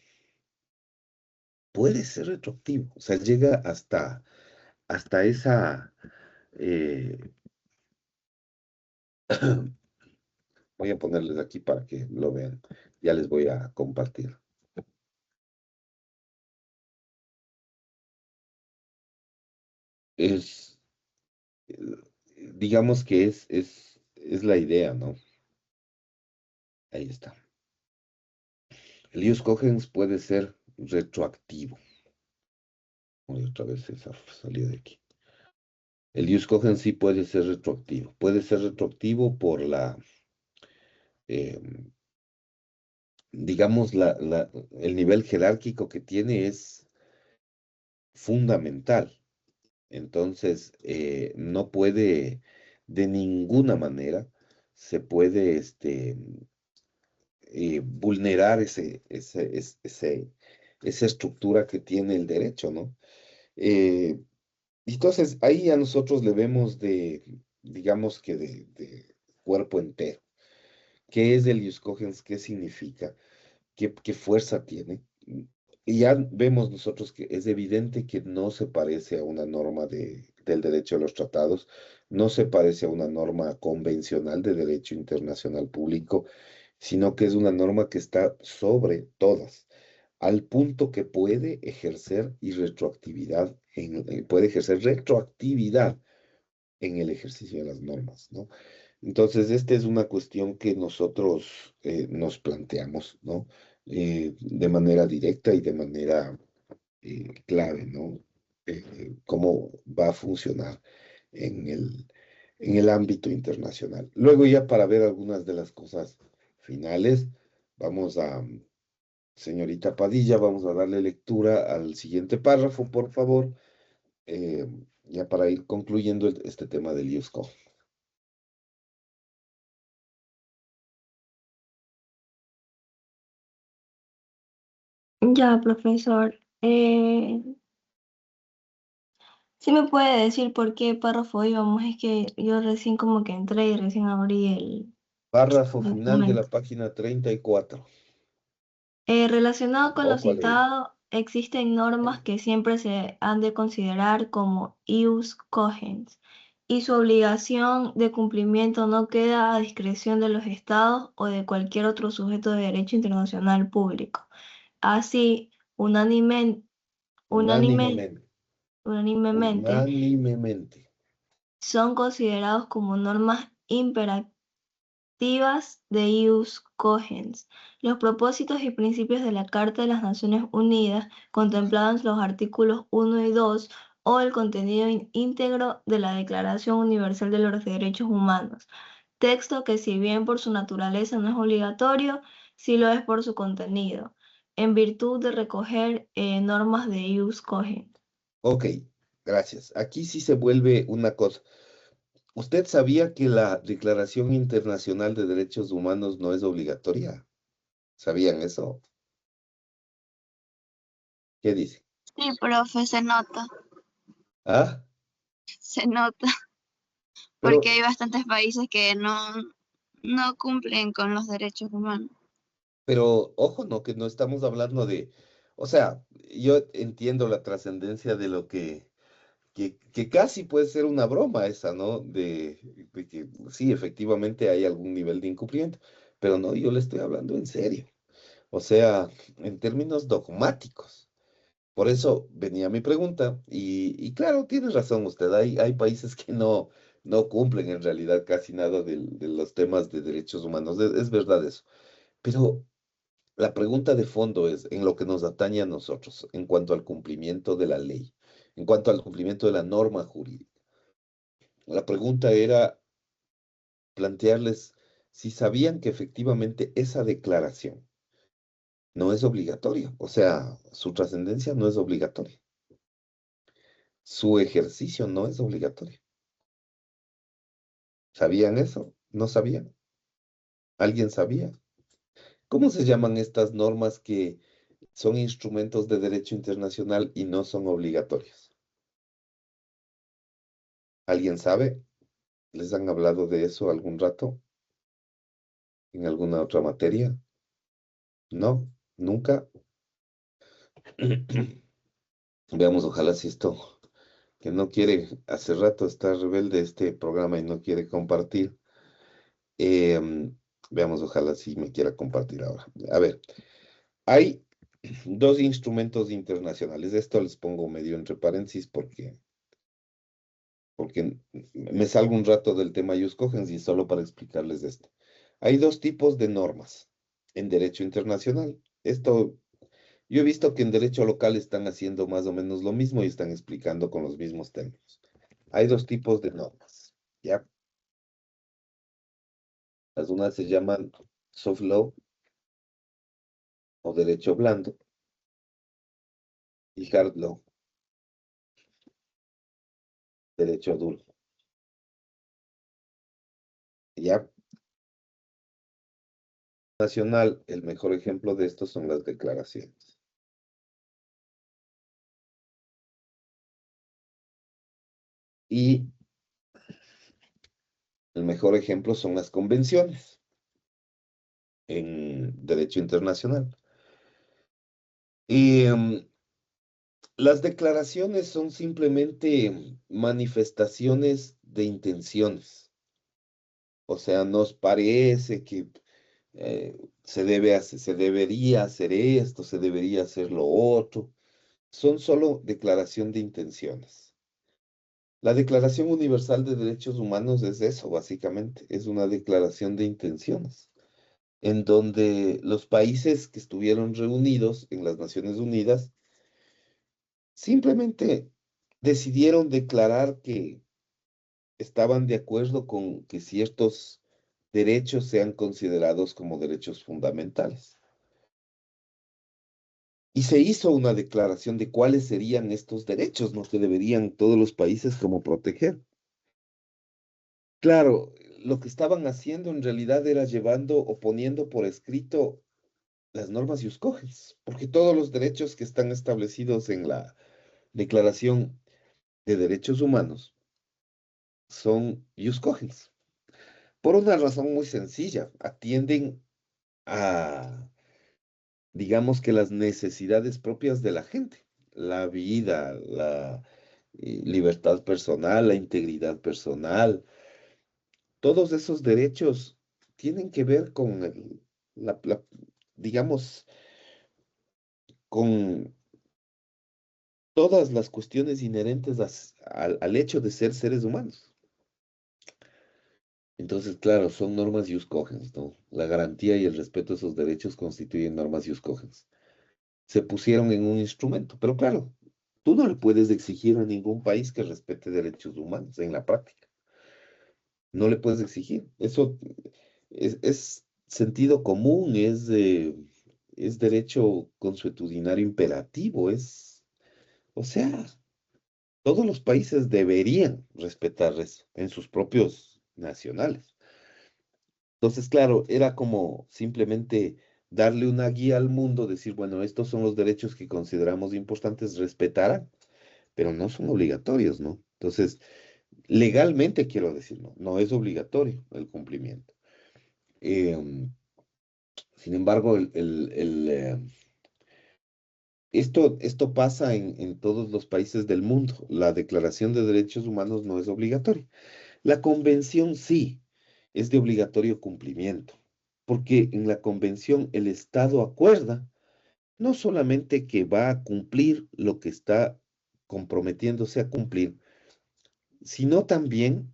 Puede ser retroactivo. O sea, llega hasta esa... eh, voy a ponerles aquí para que lo vean. Ya les voy a compartir. Es, eh, digamos que es la idea, ¿no? Ahí está. El ius cogens puede ser retroactivo. Voy otra vez esa salió de aquí. El ius cogens sí puede ser retroactivo. Puede ser retroactivo por eh, digamos, el nivel jerárquico que tiene es fundamental. Entonces, no puede, de ninguna manera, se puede vulnerar esa estructura que tiene el derecho, ¿no? Eh, entonces, ahí a nosotros le vemos digamos que de cuerpo entero. ¿Qué es el ius cogens? ¿Qué significa? ¿Qué fuerza tiene? Y ya vemos nosotros que es evidente que no se parece a una norma del derecho de los tratados, no se parece a una norma convencional de derecho internacional público, sino que es una norma que está sobre todas, al punto que puede ejercer puede ejercer retroactividad en el ejercicio de las normas, ¿no? Entonces, esta es una cuestión que nosotros nos planteamos, ¿no? De manera directa y de manera clave, ¿no? Cómo va a funcionar en el ámbito internacional. Luego, ya para ver algunas de las cosas finales, vamos señorita Padilla, vamos a darle lectura al siguiente párrafo, por favor, ya para ir concluyendo este tema del IUSCO. Ya, profesor. ¿Sí me puede decir por qué párrafo íbamos? Es que yo recién como que entré y recién abrí el Párrafo final de la documento. página 34. Relacionado con lo ¿O cuál es? citado, existen normas que siempre se han de considerar como ius cogens y su obligación de cumplimiento no queda a discreción de los estados o de cualquier otro sujeto de derecho internacional público. Así, unánime- Unánimemente. unánimemente, Unánimemente. son considerados como normas imperativas de ius cogens. Los propósitos y principios de la Carta de las Naciones Unidas, contemplados en los artículos 1 y 2, o el contenido íntegro de la Declaración Universal de los Derechos Humanos. Texto que, si bien por su naturaleza no es obligatorio, sí lo es por su contenido, en virtud de recoger normas de ius cogens. Ok, gracias. Aquí sí se vuelve una cosa. ¿Usted sabía que la Declaración Internacional de Derechos Humanos no es obligatoria? ¿Sabían eso? ¿Qué dice? Sí, profe, se nota, ¿Ah? se nota. Pero, porque hay bastantes países que no cumplen con los derechos humanos. pero ojo, no, que no estamos hablando de, o sea, yo entiendo la trascendencia de lo que casi puede ser una broma esa, ¿no? De que sí, efectivamente hay algún nivel de incumplimiento, pero no, yo le estoy hablando en serio, o sea, en términos dogmáticos. Por eso venía mi pregunta, y claro, tiene razón usted, hay países que no cumplen en realidad casi nada de los temas de derechos humanos, es verdad eso, pero la pregunta de fondo es en lo que nos atañe a nosotros, en cuanto al cumplimiento de la ley, en cuanto al cumplimiento de la norma jurídica. La pregunta era plantearles si sabían que efectivamente esa declaración no es obligatoria, o sea, su trascendencia no es obligatoria, su ejercicio no es obligatorio. ¿Sabían eso? ¿No sabían? ¿Alguien sabía? ¿Cómo se llaman estas normas que son instrumentos de derecho internacional y no son obligatorios? ¿Alguien sabe? ¿Les han hablado de eso algún rato? ¿En alguna otra materia? No, nunca. Veamos, ojalá si esto, que no quiere, hace rato está rebelde este programa y no quiere compartir. Veamos, ojalá si me quiera compartir ahora. A ver, hay dos instrumentos internacionales. Esto les pongo medio entre paréntesis porque me salgo un rato del tema Ius Cogens y solo para explicarles esto. Hay dos tipos de normas en derecho internacional. Esto, yo he visto que en derecho local están haciendo más o menos lo mismo y están explicando con los mismos términos. Hay dos tipos de normas, ¿ya? Las unas se llaman soft law o derecho blando y hard law, derecho duro, ¿ya? Nacional, el mejor ejemplo de esto son las declaraciones. Y el mejor ejemplo son las convenciones en derecho internacional. Y las declaraciones son simplemente manifestaciones de intenciones. O sea, nos parece que se debería hacer esto, se debería hacer lo otro. Son solo declaración de intenciones. La Declaración Universal de Derechos Humanos es eso, básicamente. Es una declaración de intenciones, en donde los países que estuvieron reunidos en las Naciones Unidas simplemente decidieron declarar que estaban de acuerdo con que ciertos derechos sean considerados como derechos fundamentales. Y se hizo una declaración de cuáles serían estos derechos, ¿no? Que deberían todos los países como proteger. Claro, lo que estaban haciendo en realidad era llevando o poniendo por escrito las normas ius cogens, porque todos los derechos que están establecidos en la Declaración de Derechos Humanos son ius cogens. Por una razón muy sencilla, atienden a, digamos que las necesidades propias de la gente, la vida, la libertad personal, la integridad personal, todos esos derechos tienen que ver con digamos, con todas las cuestiones inherentes al hecho de ser seres humanos. Entonces, claro, son normas ius cogens, ¿no? La garantía y el respeto a esos derechos constituyen normas ius cogens. Se pusieron en un instrumento, pero claro, tú no le puedes exigir a ningún país que respete derechos humanos en la práctica. No le puedes exigir. Eso es sentido común, es derecho consuetudinario imperativo, o sea, todos los países deberían respetar eso en sus propios nacionales. Entonces, claro, era como simplemente darle una guía al mundo, decir, bueno, estos son los derechos que consideramos importantes, respetarán, pero no son obligatorios, ¿no? Entonces, Legalmente quiero decir, no es obligatorio el cumplimiento. Sin embargo, esto pasa en todos los países del mundo. La Declaración de Derechos Humanos no es obligatoria. La convención sí es de obligatorio cumplimiento, porque en la convención el Estado acuerda no solamente que va a cumplir lo que está comprometiéndose a cumplir, sino también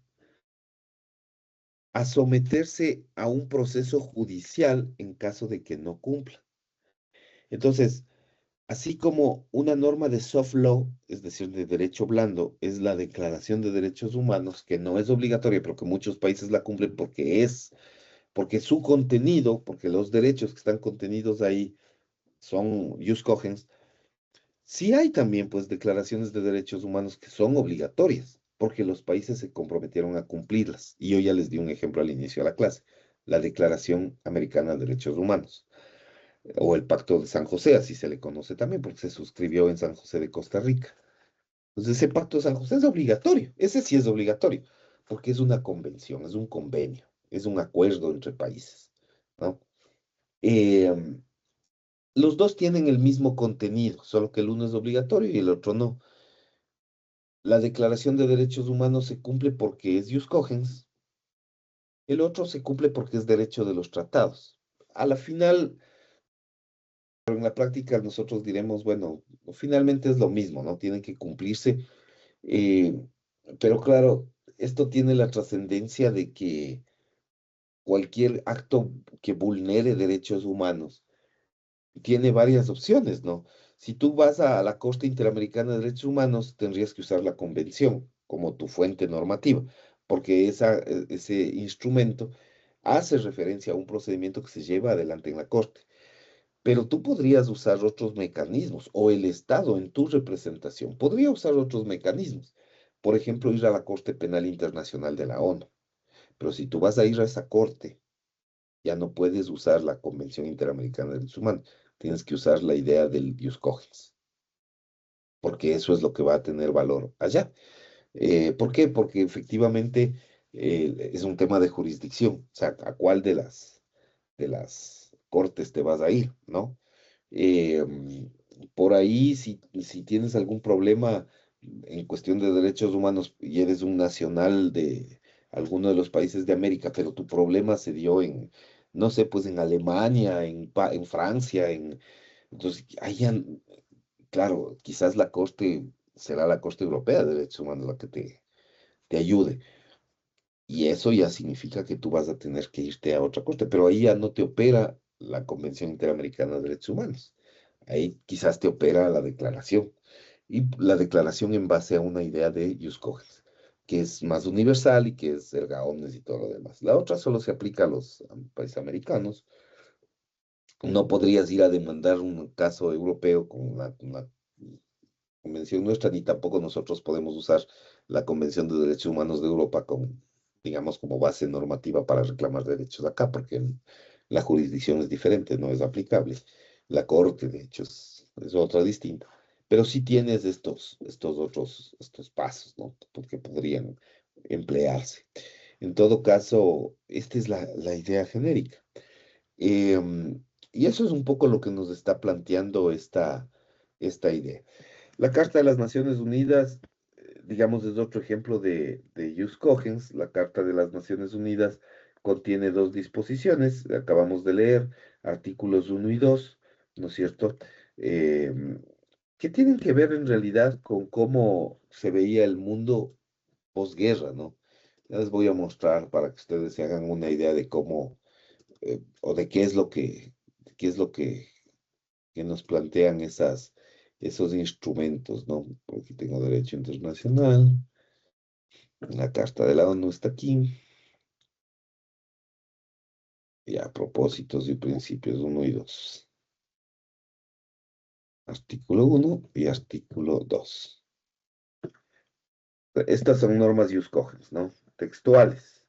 a someterse a un proceso judicial en caso de que no cumpla. Entonces, así como una norma de soft law, es decir, de derecho blando, es la Declaración de Derechos Humanos, que no es obligatoria, pero que muchos países la cumplen porque su contenido, porque los derechos que están contenidos ahí son jus cogens. Sí hay también, pues, declaraciones de derechos humanos que son obligatorias, porque los países se comprometieron a cumplirlas. Y yo ya les di un ejemplo al inicio de la clase, la Declaración Americana de Derechos Humanos, o el Pacto de San José, así se le conoce también, porque se suscribió en San José de Costa Rica. Entonces, ese Pacto de San José es obligatorio, ese sí es obligatorio, porque es una convención, es un convenio, es un acuerdo entre países, ¿no? Em, los dos tienen el mismo contenido, solo que el uno es obligatorio y el otro no. La Declaración de Derechos Humanos se cumple porque es jus cogens, el otro se cumple porque es derecho de los tratados. A la final, pero en la práctica nosotros diremos, bueno, finalmente es lo mismo, ¿no? Tienen que cumplirse, eh, pero claro, esto tiene la trascendencia de que cualquier acto que vulnere derechos humanos tiene varias opciones, ¿no? Si tú vas a la Corte Interamericana de Derechos Humanos, tendrías que usar la Convención como tu fuente normativa, porque ese instrumento hace referencia a un procedimiento que se lleva adelante en la Corte. Pero tú podrías usar otros mecanismos, o el Estado en tu representación podría usar otros mecanismos. Por ejemplo, ir a la Corte Penal Internacional de la ONU. Pero si tú vas a ir a esa corte, ya no puedes usar la Convención Interamericana de Derechos Humanos, tienes que usar la idea del jus cogens, porque eso es lo que va a tener valor allá. ¿Por qué? Porque efectivamente es un tema de jurisdicción, o sea, ¿a cuál de las cortes te vas a ir, ¿no? Eh, por ahí, si tienes algún problema en cuestión de derechos humanos y eres un nacional de alguno de los países de América, pero tu problema se dio no sé, pues en Alemania, en Francia, entonces, ahí ya, claro, quizás será la Corte Europea de Derechos Humanos la que te ayude. Y eso ya significa que tú vas a tener que irte a otra corte, pero ahí ya no te opera la Convención Interamericana de Derechos Humanos. Ahí quizás te opera la declaración. Y la declaración en base a una idea de jus cogens, que es más universal y que es erga omnes y todo lo demás. La otra solo se aplica a los países americanos. No podrías ir a demandar un caso europeo con una convención nuestra, ni tampoco nosotros podemos usar la Convención de Derechos Humanos de Europa digamos, como base normativa para reclamar derechos acá, porque la jurisdicción es diferente, no es aplicable. La Corte, de hecho, es otra distinta. Pero sí tienes estos pasos, ¿no? Porque podrían emplearse. En todo caso, esta es la idea genérica. Y eso es un poco lo que nos está planteando esta idea. La Carta de las Naciones Unidas, digamos, es otro ejemplo de jus cogens. La Carta de las Naciones Unidas contiene dos disposiciones, acabamos de leer, artículos 1 y 2, ¿no es cierto? Em, que tienen que ver en realidad con cómo se veía el mundo posguerra, ¿no? Ya les voy a mostrar para que ustedes se hagan una idea de cómo, o de qué es lo que nos plantean esos instrumentos, ¿no? Porque tengo derecho internacional, la Carta de la ONU está aquí, y a propósitos y principios 1 y 2. Artículo 1 y artículo 2. Estas son normas jus cogens, ¿no? Textuales.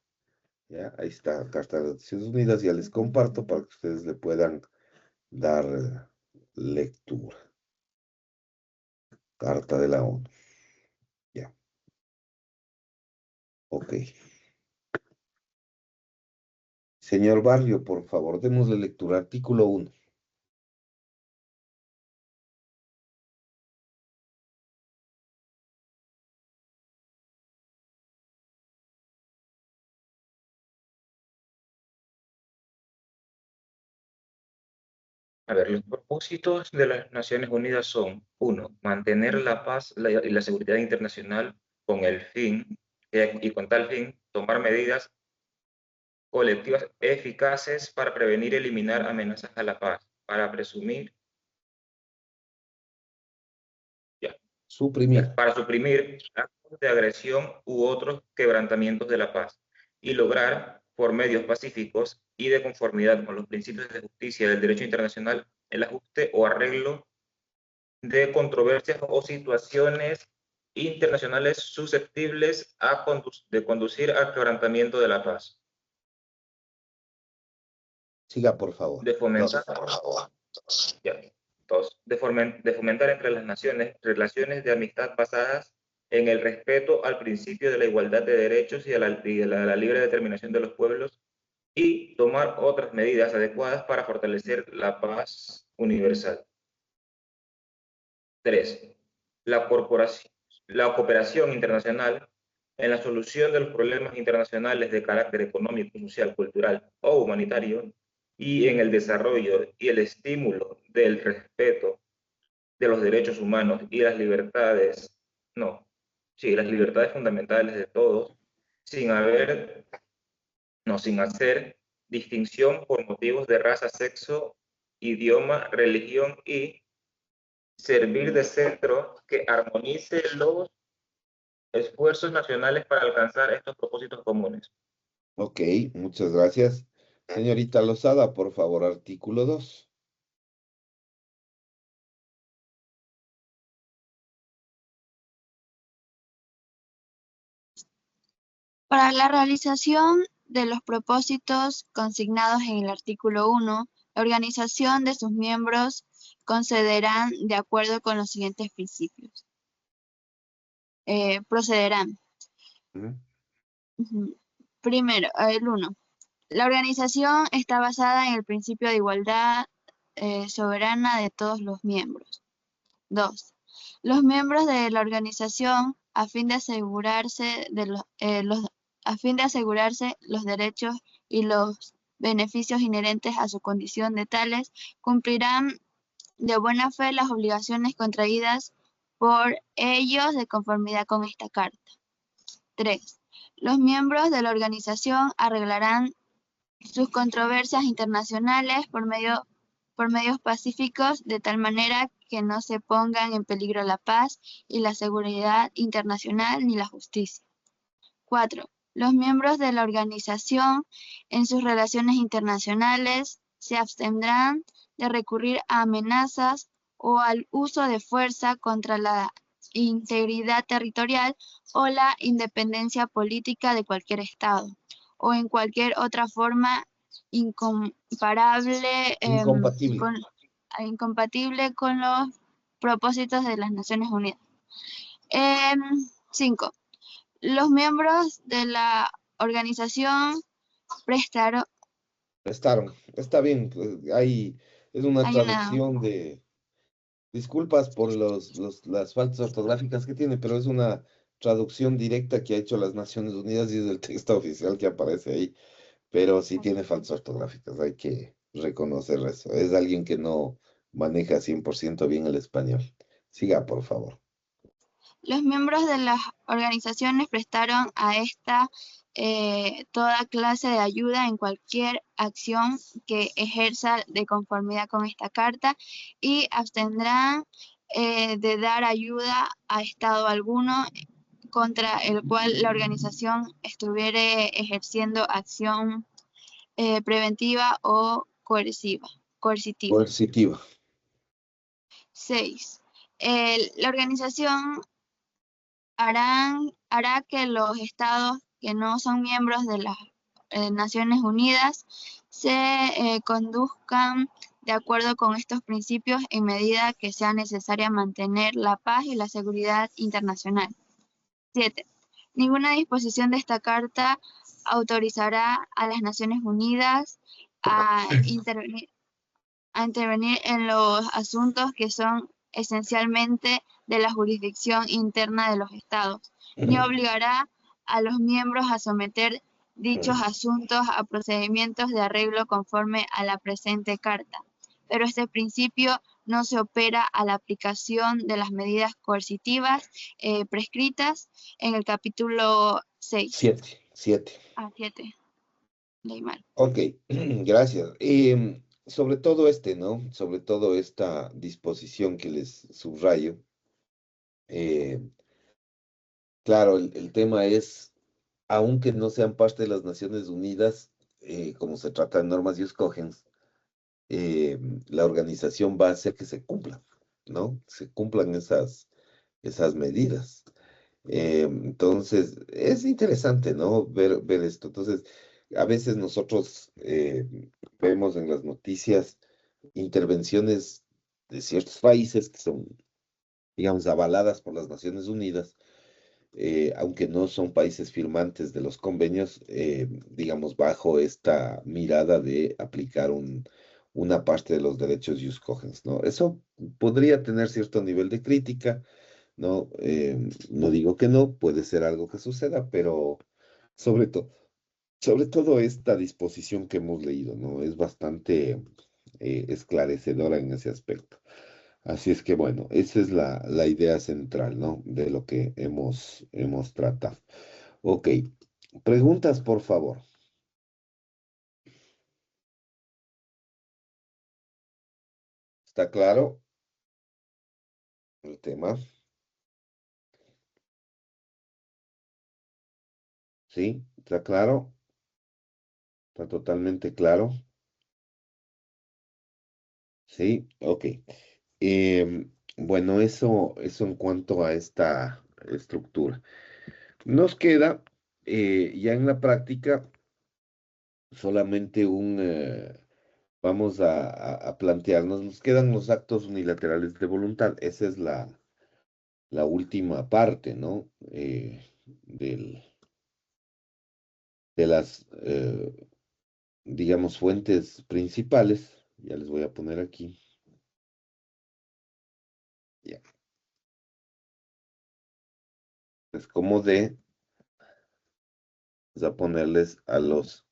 ¿Ya? Ahí está, Carta de las Naciones Unidas, ya les comparto para que ustedes le puedan dar lectura. Carta de la ONU. Ya. Ok. Señor Barrio, por favor, démosle lectura. Artículo 1. A ver, los propósitos de las Naciones Unidas son, 1, mantener la paz y la seguridad internacional con el fin, y con tal fin, tomar medidas colectivas eficaces para prevenir y eliminar amenazas a la paz, para Suprimir. para suprimir actos de agresión u otros quebrantamientos de la paz, y lograr, por medios pacíficos y de conformidad con los principios de justicia y del derecho internacional, el ajuste o arreglo de controversias o situaciones internacionales susceptibles de conducir al quebrantamiento de la paz. Siga, por favor. De fomentar, de fomentar entre las naciones relaciones de amistad basadas en el respeto al principio de la igualdad de derechos y de la libre determinación de los pueblos, y tomar otras medidas adecuadas para fortalecer la paz universal. 3. La cooperación internacional en la solución de los problemas internacionales de carácter económico, social, cultural o humanitario, y en el desarrollo y el estímulo del respeto de los derechos humanos y las libertades, las libertades fundamentales de todos, sin hacer distinción por motivos de raza, sexo, idioma, religión, y servir de centro que armonice los esfuerzos nacionales para alcanzar estos propósitos comunes. Ok, muchas gracias. Señorita Lozada, por favor, artículo 2. Para la realización de los propósitos consignados en el artículo 1, la organización de sus miembros concederán de acuerdo con los siguientes principios. Procederán. Primero, el 1. La organización está basada en el principio de igualdad soberana de todos los miembros. 2. Los miembros de la organización, a fin de asegurarse los derechos y los beneficios inherentes a su condición de tales, cumplirán de buena fe las obligaciones contraídas por ellos de conformidad con esta carta. 3. Los miembros de la organización arreglarán sus controversias internacionales por medios pacíficos, de tal manera que no se pongan en peligro la paz y la seguridad internacional ni la justicia. 4. Los miembros de la organización en sus relaciones internacionales se abstendrán de recurrir a amenazas o al uso de fuerza contra la integridad territorial o la independencia política de cualquier Estado, o en cualquier otra forma incompatible con los propósitos de las Naciones Unidas. 5. Los miembros de la organización prestaron. Está bien, pues, es una traducción de... Disculpas por las faltas ortográficas que tiene, pero es una traducción directa que ha hecho las Naciones Unidas y es el texto oficial que aparece ahí. Pero sí tiene faltas ortográficas, hay que reconocer eso. Es alguien que no maneja 100% bien el español. Siga, por favor. Los miembros de las organizaciones prestaron a esta toda clase de ayuda en cualquier acción que ejerza de conformidad con esta carta, y abstendrán de dar ayuda a Estado alguno contra el cual la organización estuviere ejerciendo acción preventiva o coercitiva. 6. La organización hará que los estados que no son miembros de las Naciones Unidas se conduzcan de acuerdo con estos principios en medida que sea necesaria mantener la paz y la seguridad internacional. 7. Ninguna disposición de esta carta autorizará a las Naciones Unidas a intervenir en los asuntos que son esencialmente de la jurisdicción interna de los estados, ni obligará a los miembros a someter dichos asuntos a procedimientos de arreglo conforme a la presente carta. Pero este principio no se opera a la aplicación de las medidas coercitivas prescritas en el capítulo 6. 7. Ah, 7. Leí mal. Ok, gracias. Sobre todo ¿no? Sobre todo esta disposición que les subrayo. Claro, el tema es, aunque no sean parte de las Naciones Unidas, como se trata de normas ius cogens, la organización va a hacer que se cumplan, ¿no? Se cumplan esas medidas. Entonces, es interesante, ¿no? Ver esto. Entonces, a veces nosotros vemos en las noticias intervenciones de ciertos países que son, digamos, avaladas por las Naciones Unidas, aunque no son países firmantes de los convenios, digamos, bajo esta mirada de aplicar una parte de los derechos ius cogens, ¿no? Eso podría tener cierto nivel de crítica, ¿no? No digo que no, puede ser algo que suceda, pero sobre todo esta disposición que hemos leído, ¿no? Es bastante esclarecedora en ese aspecto. Así es que bueno, esa es la idea central, ¿no? De lo que hemos tratado. Ok, preguntas, por favor. ¿Está claro el tema? ¿Sí? ¿Está claro? ¿Está totalmente claro? Sí, ok. Bueno, eso en cuanto a esta estructura. Nos queda ya en la práctica solamente vamos a plantearnos, nos quedan los actos unilaterales de voluntad. Esa es la última parte, ¿no? De las, digamos, fuentes principales. Ya les voy a poner aquí. Ya. Es como vamos a ponerles a los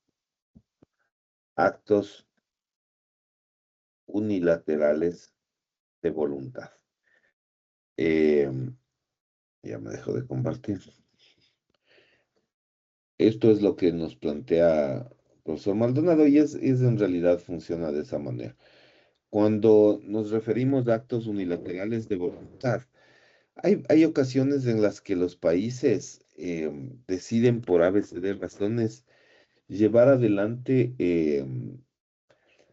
actos unilaterales de voluntad. Ya me dejo de compartir. Esto es lo que nos plantea el profesor Maldonado y es en realidad funciona de esa manera. Cuando nos referimos a actos unilaterales de voluntad, hay ocasiones en las que los países deciden por ABC de razones llevar adelante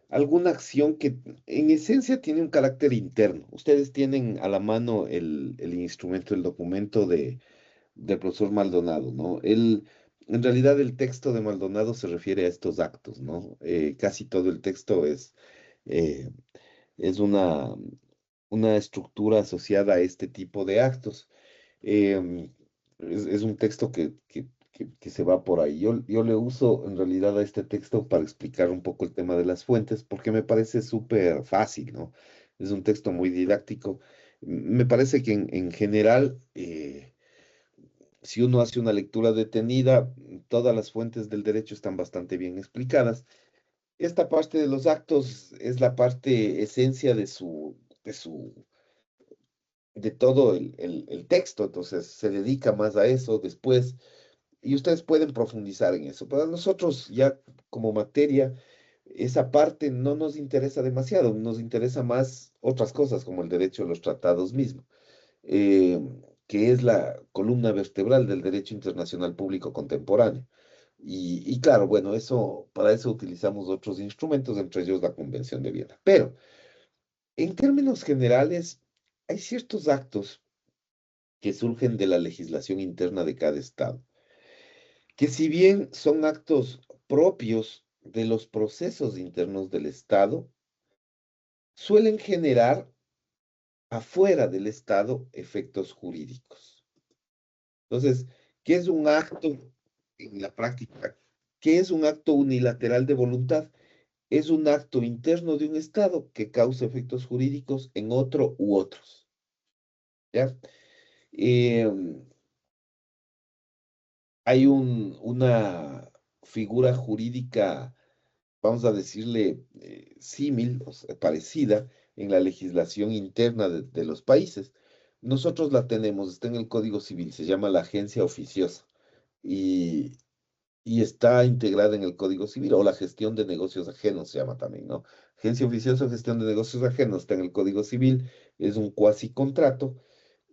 alguna acción que en esencia tiene un carácter interno. Ustedes tienen a la mano el instrumento, el documento del profesor Maldonado, ¿no? En realidad el texto de Maldonado se refiere a estos actos, ¿no? Casi todo el texto eh, es una estructura asociada a este tipo de actos. Es un texto que se va por ahí. Yo le uso en realidad a este texto para explicar un poco el tema de las fuentes, porque me parece súper fácil, ¿no? Es un texto muy didáctico. Me parece que en general, si uno hace una lectura detenida, todas las fuentes del derecho están bastante bien explicadas. Esta parte de los actos es la parte esencia de todo el texto, entonces se dedica más a eso después y ustedes pueden profundizar en eso. Para nosotros ya como materia, esa parte no nos interesa demasiado, nos interesa más otras cosas como el derecho a los tratados mismos, eh, que es la columna vertebral del derecho internacional público contemporáneo. Y claro, bueno, para eso utilizamos otros instrumentos, entre ellos la Convención de Viena. Pero en términos generales, hay ciertos actos que surgen de la legislación interna de cada estado, que si bien son actos propios de los procesos internos del estado, suelen generar afuera del estado efectos jurídicos. Entonces, ¿Qué es un acto en la práctica? ¿Qué es un acto unilateral de voluntad? Es un acto interno de un Estado que causa efectos jurídicos en otro u otros. ¿Ya? Hay una figura jurídica, vamos a decirle, símil, o sea, parecida en la legislación interna de los países. Nosotros la tenemos, está en el Código Civil, se llama la agencia oficiosa y, y está integrada en el Código Civil, o la gestión de negocios ajenos se llama también, ¿no? Agencia oficiosa o gestión de negocios ajenos está en el Código Civil, es un cuasi contrato.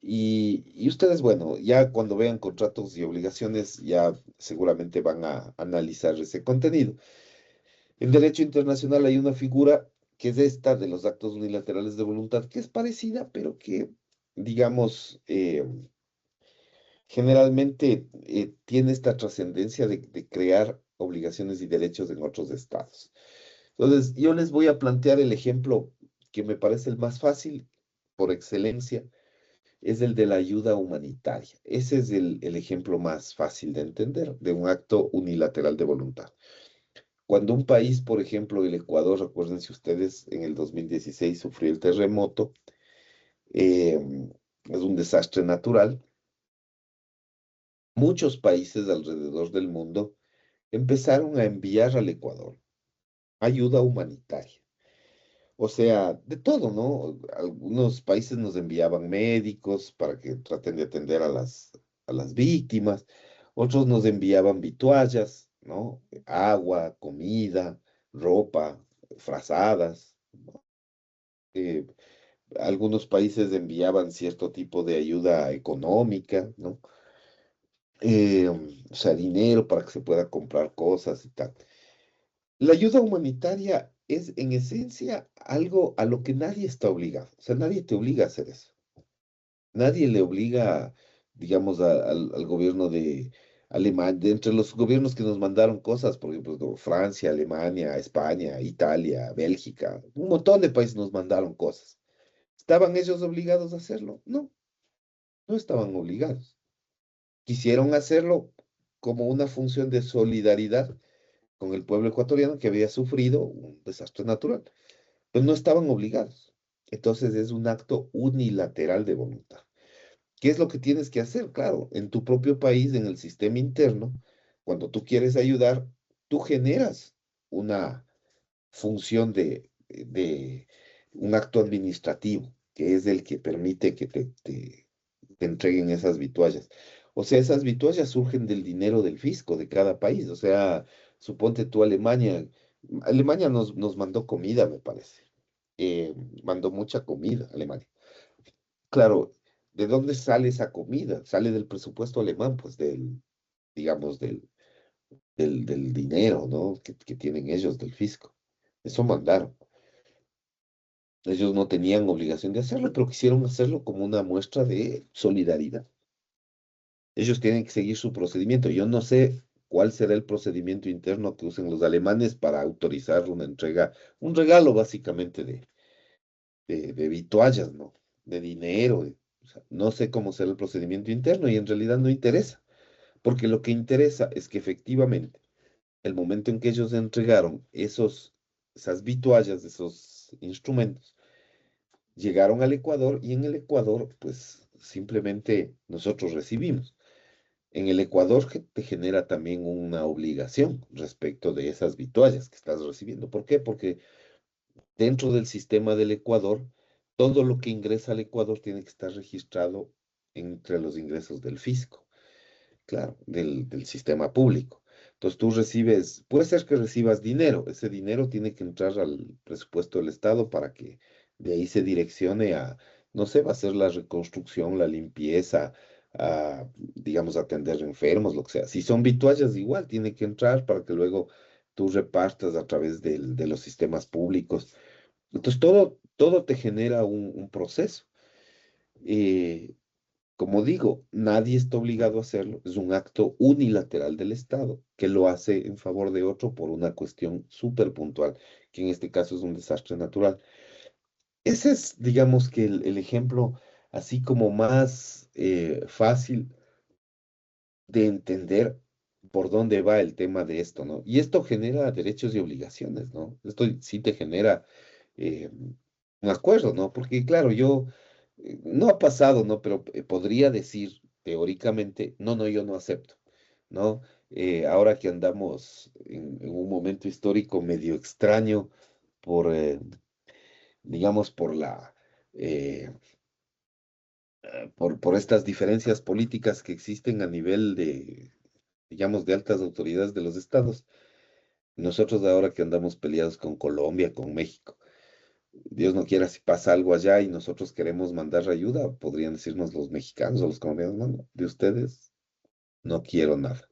Y ustedes, bueno, ya cuando vean contratos y obligaciones, ya seguramente van a analizar ese contenido. En derecho internacional hay una figura que es esta de los actos unilaterales de voluntad, que es parecida, pero que, digamos, generalmente tiene esta trascendencia de crear obligaciones y derechos en otros estados. Entonces, yo les voy a plantear el ejemplo que me parece el más fácil por excelencia, es el de la ayuda humanitaria. Ese es el ejemplo más fácil de entender de un acto unilateral de voluntad. Cuando un país, por ejemplo, el Ecuador, recuérdense ustedes, en el 2016 sufrió el terremoto, eh, es un desastre natural, muchos países alrededor del mundo empezaron a enviar al Ecuador ayuda humanitaria. O sea, de todo, ¿no? Algunos países nos enviaban médicos para que traten de atender a las víctimas, otros nos enviaban vituallas, ¿no? Agua, comida, ropa, frazadas. eh, Algunos países enviaban cierto tipo de ayuda económica, ¿no? O sea, dinero para que se pueda comprar cosas y tal. La ayuda humanitaria es en esencia algo a lo que nadie está obligado. O sea, nadie te obliga a hacer eso. Nadie le obliga, digamos, al gobierno de Alemania, de entre los gobiernos que nos mandaron cosas, por ejemplo, como Francia, Alemania, España, Italia, Bélgica, un montón de países nos mandaron cosas. ¿Estaban ellos obligados a hacerlo? No, no estaban obligados. Quisieron hacerlo como una función de solidaridad con el pueblo ecuatoriano que había sufrido un desastre natural, pero no estaban obligados. Entonces es un acto unilateral de voluntad. ¿Qué es lo que tienes que hacer? Claro, en tu propio país, en el sistema interno, cuando tú quieres ayudar, tú generas una función de un acto administrativo, que es el que permite que te entreguen esas vituallas. O sea, esas vituallas surgen del dinero del fisco de cada país. O sea, suponte tú Alemania nos mandó comida, me parece. Mandó mucha comida, Alemania. Claro, ¿de dónde sale esa comida? Sale del presupuesto alemán, pues digamos, del dinero, ¿no? Que tienen ellos del fisco. Eso mandaron. Ellos no tenían obligación de hacerlo, pero quisieron hacerlo como una muestra de solidaridad. Ellos tienen que seguir su procedimiento. Yo no sé cuál será el procedimiento interno que usen los alemanes para autorizar una entrega, un regalo básicamente de vituallas, ¿no? De dinero. O sea, no sé cómo será el procedimiento interno y en realidad no interesa, porque lo que interesa es que efectivamente el momento en que ellos entregaron esas vituallas, esos instrumentos, llegaron al Ecuador y en el Ecuador, pues simplemente nosotros recibimos. En el Ecuador te genera también una obligación respecto de esas vituallas que estás recibiendo. ¿Por qué? Porque dentro del sistema del Ecuador, todo lo que ingresa al Ecuador tiene que estar registrado entre los ingresos del fisco, claro, del sistema público. Entonces tú recibes, puede ser que recibas dinero, ese dinero tiene que entrar al presupuesto del Estado para que de ahí se direccione a, no sé, va a ser la reconstrucción, la limpieza, digamos, atender enfermos, lo que sea. Si son vituallas, igual tiene que entrar para que luego tú repartas a través de los sistemas públicos. Entonces todo te genera un proceso. Eh, Como digo, nadie está obligado a hacerlo, es un acto unilateral del Estado que lo hace en favor de otro por una cuestión súper puntual, que en este caso es un desastre natural. Ese es, digamos que el ejemplo así como más fácil de entender por dónde va el tema de esto, ¿no? Y esto genera derechos y obligaciones, ¿no? Esto sí te genera un acuerdo, ¿no? Porque claro, no ha pasado, ¿no? Pero podría decir teóricamente, no, no, yo no acepto, ¿no? Ahora que andamos en un momento histórico medio extraño por, digamos, eh, por estas diferencias políticas que existen a nivel de, digamos, de altas autoridades de los estados. Nosotros ahora que andamos peleados con Colombia, con México, Dios no quiera si pasa algo allá y nosotros queremos mandar ayuda, podrían decirnos los mexicanos o los colombianos, no, no, de ustedes no quiero nada.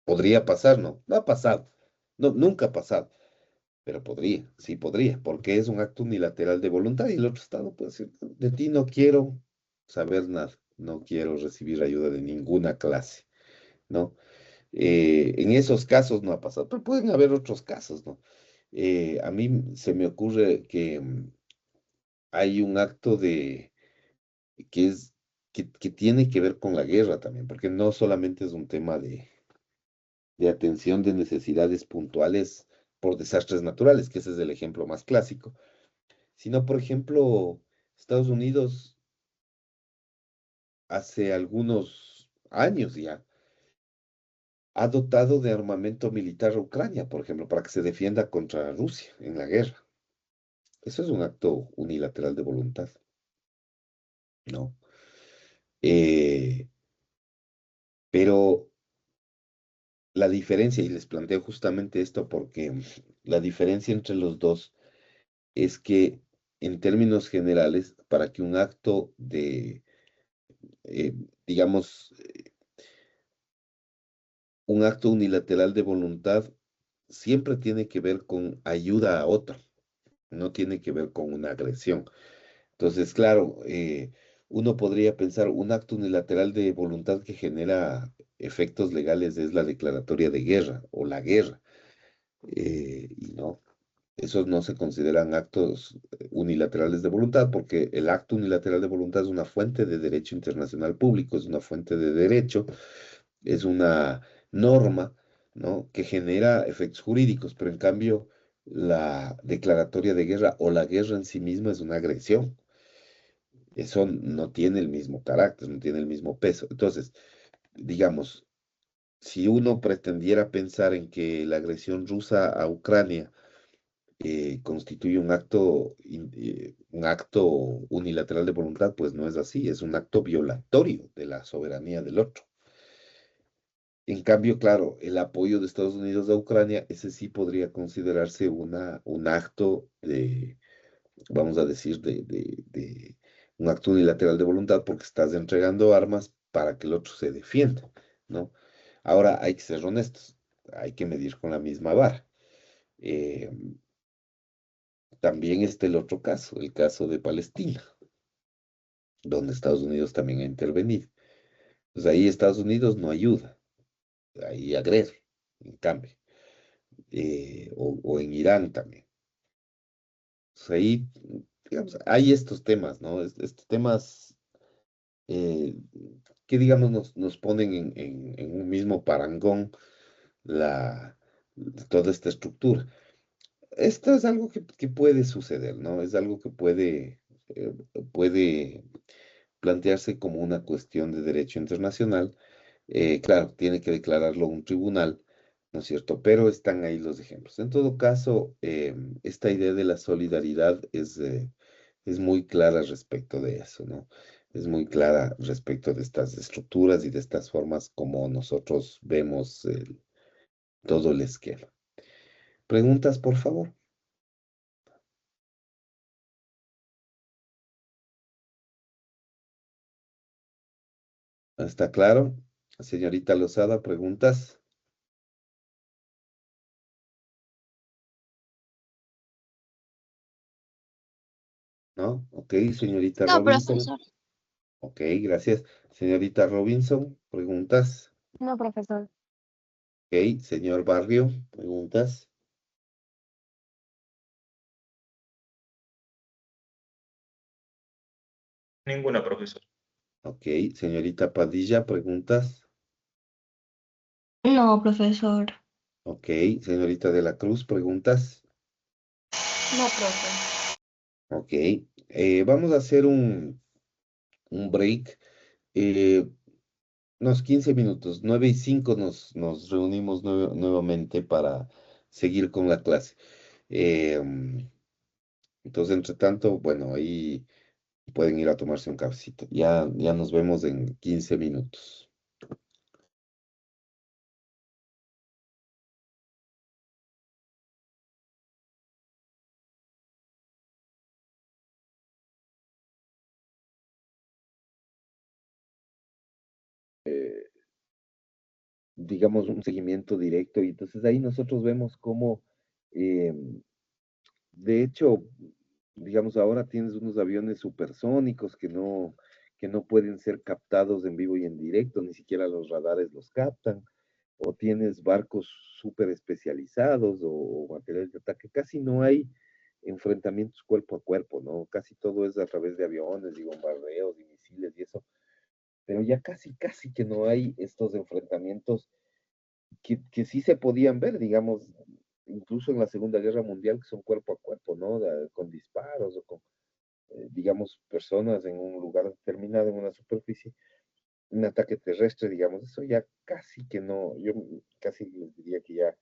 Podría pasar, ¿no? No ha pasado. No, nunca ha pasado. Pero podría, sí podría, porque es un acto unilateral de voluntad y el otro estado puede decir, "No, de ti no quiero saber nada, no quiero recibir ayuda de ninguna clase, ¿no? En esos casos no ha pasado, pero pueden haber otros casos, ¿no? A mí se me ocurre que hay un acto que es, que tiene que ver con la guerra también, porque no solamente es un tema de atención de necesidades puntuales por desastres naturales, que ese es el ejemplo más clásico, sino, por ejemplo, Estados Unidos hace algunos años ya ha dotado de armamento militar a Ucrania, por ejemplo, para que se defienda contra Rusia en la guerra. Eso es un acto unilateral de voluntad, ¿no? Eh, pero la diferencia, y les planteo justamente esto porque la diferencia entre los dos es que en términos generales, para que un acto digamos, un acto unilateral de voluntad siempre tiene que ver con ayuda a otro, no tiene que ver con una agresión. Entonces, claro, uno podría pensar un acto unilateral de voluntad que genera efectos legales es la declaratoria de guerra o la guerra. Y no, esos no se consideran actos unilaterales de voluntad porque el acto unilateral de voluntad es una fuente de derecho internacional público, es una fuente de derecho, es una norma, ¿no? Que genera efectos jurídicos, pero en cambio la declaratoria de guerra o la guerra en sí misma es una agresión. Eso no tiene el mismo carácter, no tiene el mismo peso. Entonces, digamos, si uno pretendiera pensar en que la agresión rusa a Ucrania constituye un acto unilateral de voluntad, pues no es así, es un acto violatorio de la soberanía del otro. En cambio, claro, el apoyo de Estados Unidos a Ucrania, ese sí podría considerarse un acto vamos a decir, de un acto unilateral de voluntad porque estás entregando armas para que el otro se defienda, ¿no? Ahora hay que ser honestos, hay que medir con la misma vara. Eh, También está el otro caso, el caso de Palestina, donde Estados Unidos también ha intervenido. Pues ahí Estados Unidos no ayuda, ahí agrede, en cambio, o en Irán también. Pues ahí, digamos, hay estos temas, ¿no? Estos temas eh, que, digamos, nos ponen en un mismo parangón la, toda esta estructura. Esto es algo que puede suceder, ¿no? Es algo que puede plantearse como una cuestión de derecho internacional. Claro, tiene que declararlo un tribunal, ¿no es cierto? Pero están ahí los ejemplos. En todo caso, esta idea de la solidaridad es muy clara respecto de eso, ¿no? Es muy clara respecto de estas estructuras y de estas formas como nosotros vemos todo el esquema. ¿Preguntas, por favor? ¿Está claro? Señorita Lozada, ¿preguntas? ¿No? Ok, señorita No, Robinson. profesor. Ok, gracias. Señorita Robinson, ¿preguntas? No, profesor. Ok, señor Barrio, ¿preguntas? Ninguna, profesor. Ok, señorita Padilla, ¿preguntas? No, profesor. Ok, señorita de la Cruz, ¿preguntas? No, profe. Ok, vamos a hacer un break. eh, unos 15 minutos, 9:05 nos reunimos nuevamente para seguir con la clase. Entonces, entre tanto, bueno, ahí pueden ir a tomarse un cafecito. Ya nos vemos en 15 minutos. Digamos, un seguimiento directo y entonces ahí nosotros vemos cómo, eh, de hecho, digamos, ahora tienes unos aviones supersónicos que no pueden ser captados en vivo y en directo, ni siquiera los radares los captan, o tienes barcos súper especializados o materiales de ataque, casi no hay enfrentamientos cuerpo a cuerpo, ¿no? Casi todo es a través de aviones y bombardeos y misiles y eso, pero ya casi que no hay estos enfrentamientos que sí se podían ver, digamos, incluso en la Segunda Guerra Mundial, que son cuerpo a cuerpo, ¿no? Con disparos o con, digamos, personas en un lugar determinado, en una superficie, un ataque terrestre, digamos, eso ya casi que no, yo casi les diría que ya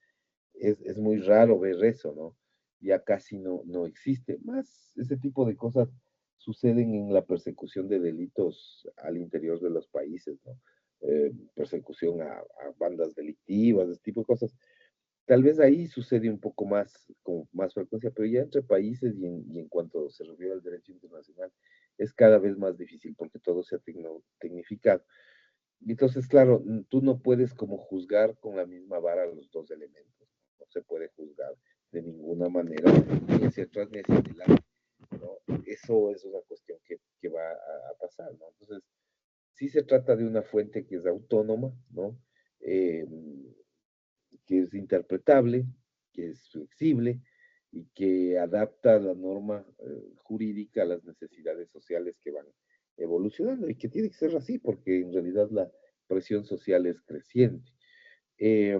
es muy raro ver eso, ¿no? Ya casi no existe. Más ese tipo de cosas suceden en la persecución de delitos al interior de los países, ¿no? Persecución a bandas delictivas, ese tipo de cosas. Tal vez ahí sucede un poco más, con más frecuencia, pero ya entre países y en cuanto se refiere al derecho internacional, es cada vez más difícil porque todo se ha tecnificado. Entonces, claro, tú no puedes como juzgar con la misma vara los dos elementos. No se puede juzgar de ninguna manera ni hacia atrás ni hacia adelante, ¿no? Eso es una cuestión que va a pasar, ¿no? Entonces, sí se trata de una fuente que es autónoma, ¿no? Eh, que es interpretable, que es flexible y que adapta la norma jurídica a las necesidades sociales que van evolucionando y que tiene que ser así porque en realidad la presión social es creciente. Eh,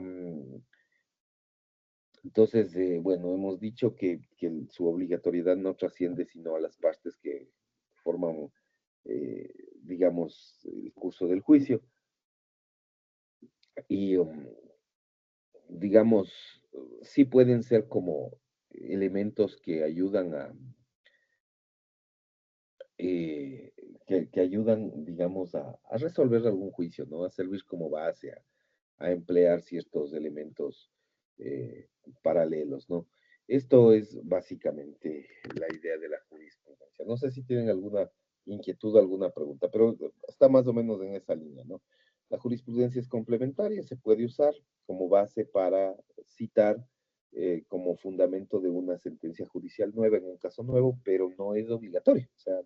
entonces, bueno, hemos dicho que su obligatoriedad no trasciende sino a las partes que forman, digamos, el curso del juicio y, digamos, sí pueden ser como elementos que ayudan eh, que ayudan, digamos, a resolver algún juicio, ¿no? A servir como base, a emplear ciertos elementos eh, paralelos, ¿no? Esto es básicamente la idea de la jurisprudencia. No sé si tienen alguna inquietud, alguna pregunta, pero está más o menos en esa línea, ¿no? La jurisprudencia es complementaria, se puede usar como base para citar como fundamento de una sentencia judicial nueva en un caso nuevo, pero no es obligatorio, o sea,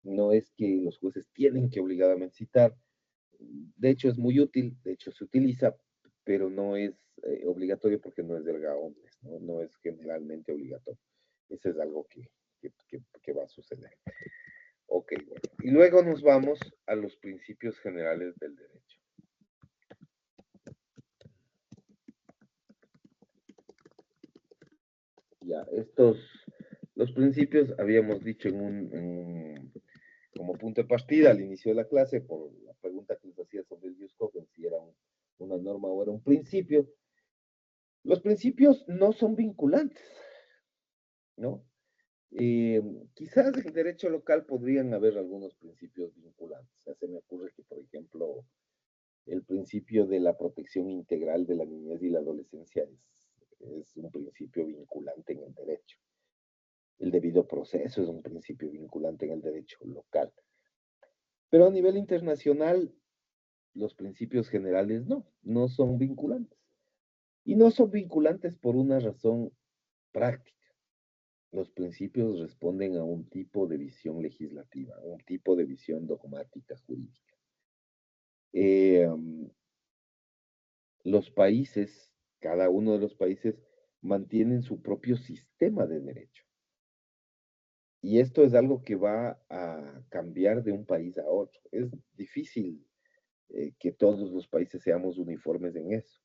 no es que los jueces tienen que obligadamente citar, de hecho es muy útil, de hecho se utiliza, pero no es obligatorio porque no es erga omnes, ¿no? No es generalmente obligatorio. Eso es algo que va a suceder. Ok, bueno. Y luego nos vamos a los principios generales del derecho. Ya, los principios habíamos dicho como punto de partida al inicio de la clase, por la pregunta que les hacía sobre el jus cogens, si era una norma o era un principio. Los principios no son vinculantes, ¿no? Quizás en derecho local podrían haber algunos principios vinculantes. O sea, se me ocurre que, por ejemplo, el principio de la protección integral de la niñez y la adolescencia es un principio vinculante en el derecho. El debido proceso es un principio vinculante en el derecho local. Pero a nivel internacional, los principios generales no son vinculantes. Y no son vinculantes por una razón práctica. Los principios responden a un tipo de visión legislativa, a un tipo de visión dogmática jurídica. Los países, cada uno de los países, mantienen su propio sistema de derecho. Y esto es algo que va a cambiar de un país a otro. Es difícil que todos los países seamos uniformes en eso.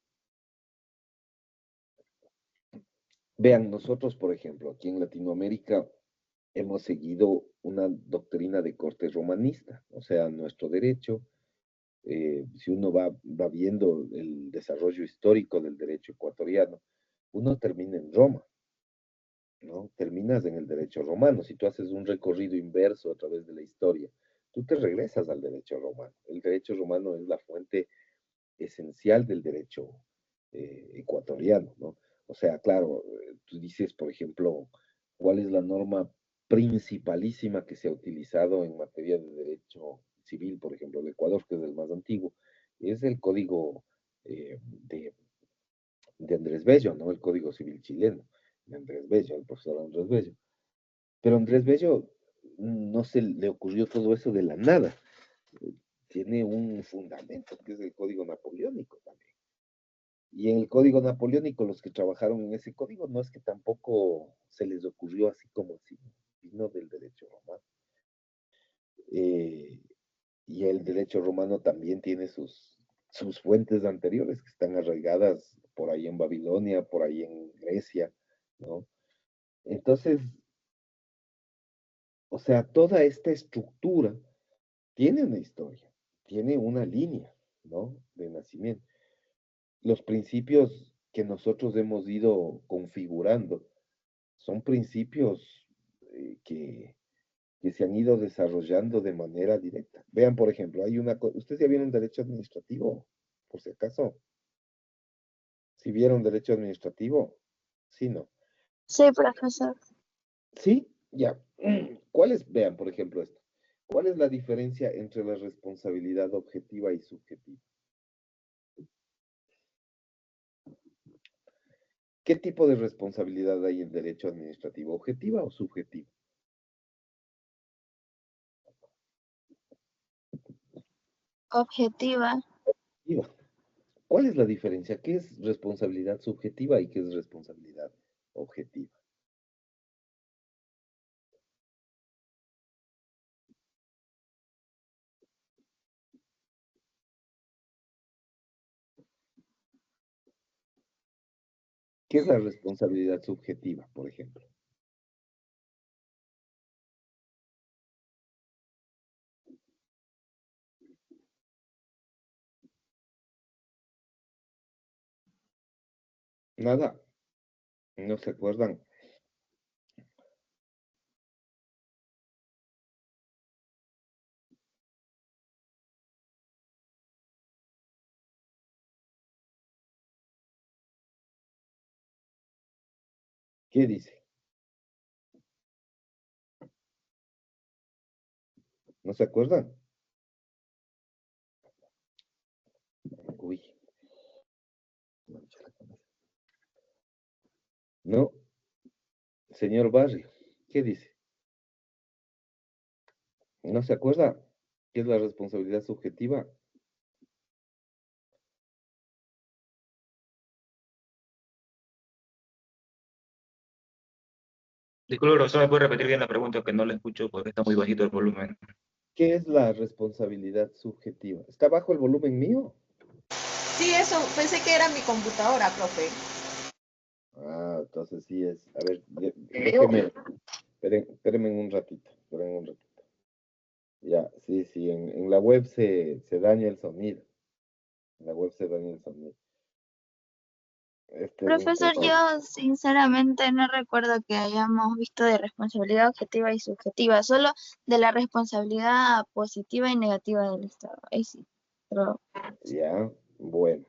Vean, nosotros, por ejemplo, aquí en Latinoamérica hemos seguido una doctrina de corte romanista, o sea, nuestro derecho, si uno va viendo el desarrollo histórico del derecho ecuatoriano, uno termina en Roma, ¿no? Terminas en el derecho romano. Si tú haces un recorrido inverso a través de la historia, tú te regresas al derecho romano. El derecho romano es la fuente esencial del derecho ecuatoriano, ¿no? O sea, claro, tú dices, por ejemplo, ¿cuál es la norma principalísima que se ha utilizado en materia de derecho civil, por ejemplo, de Ecuador, que es el más antiguo? Es el código de Andrés Bello, ¿no? El Código Civil chileno, de Andrés Bello, el profesor Andrés Bello. Pero Andrés Bello no se le ocurrió todo eso de la nada. Tiene un fundamento, que es el Código Napoleónico también. Y en el Código Napoleónico, los que trabajaron en ese código, no es que tampoco se les ocurrió así como así, vino del derecho romano. Y el derecho romano también tiene sus fuentes anteriores que están arraigadas por ahí en Babilonia, por ahí en Grecia, ¿no? Entonces, o sea, toda esta estructura tiene una historia, tiene una línea, ¿no? De nacimiento. Los principios que nosotros hemos ido configurando son principios que se han ido desarrollando de manera directa. Vean, por ejemplo, ¿ustedes ya vieron derecho administrativo? Por si acaso. ¿Si vieron derecho administrativo? Sí, no. Sí, profesor. Sí, ya. Vean, por ejemplo, esto. ¿Cuál es la diferencia entre la responsabilidad objetiva y subjetiva? ¿Qué tipo de responsabilidad hay en derecho administrativo? ¿Objetiva o subjetiva? Objetiva. Objetiva. ¿Cuál es la diferencia? ¿Qué es responsabilidad subjetiva y qué es responsabilidad objetiva? ¿Qué es la responsabilidad subjetiva, por ejemplo? Nada, no se acuerdan. ¿Qué dice? ¿No se acuerdan? Uy. No, señor Barrio, ¿qué dice? ¿No se acuerda? ¿Qué es la responsabilidad subjetiva? Disculpe, profesor, ¿me puede repetir bien la pregunta? Que no la escucho porque está muy bajito el volumen. ¿Qué es la responsabilidad subjetiva? ¿Está bajo el volumen mío? Sí, eso, pensé que era mi computadora, profe. Ah, entonces sí es. A ver, déjeme. Espérenme un ratito. Espérenme un ratito. Ya, sí, en la web se daña el sonido. En la web se daña el sonido. Este es un Profesor, tema. yo sinceramente no recuerdo que hayamos visto de responsabilidad objetiva y subjetiva, solo de la responsabilidad positiva y negativa del Estado. Ahí sí. Pero Ya, bueno.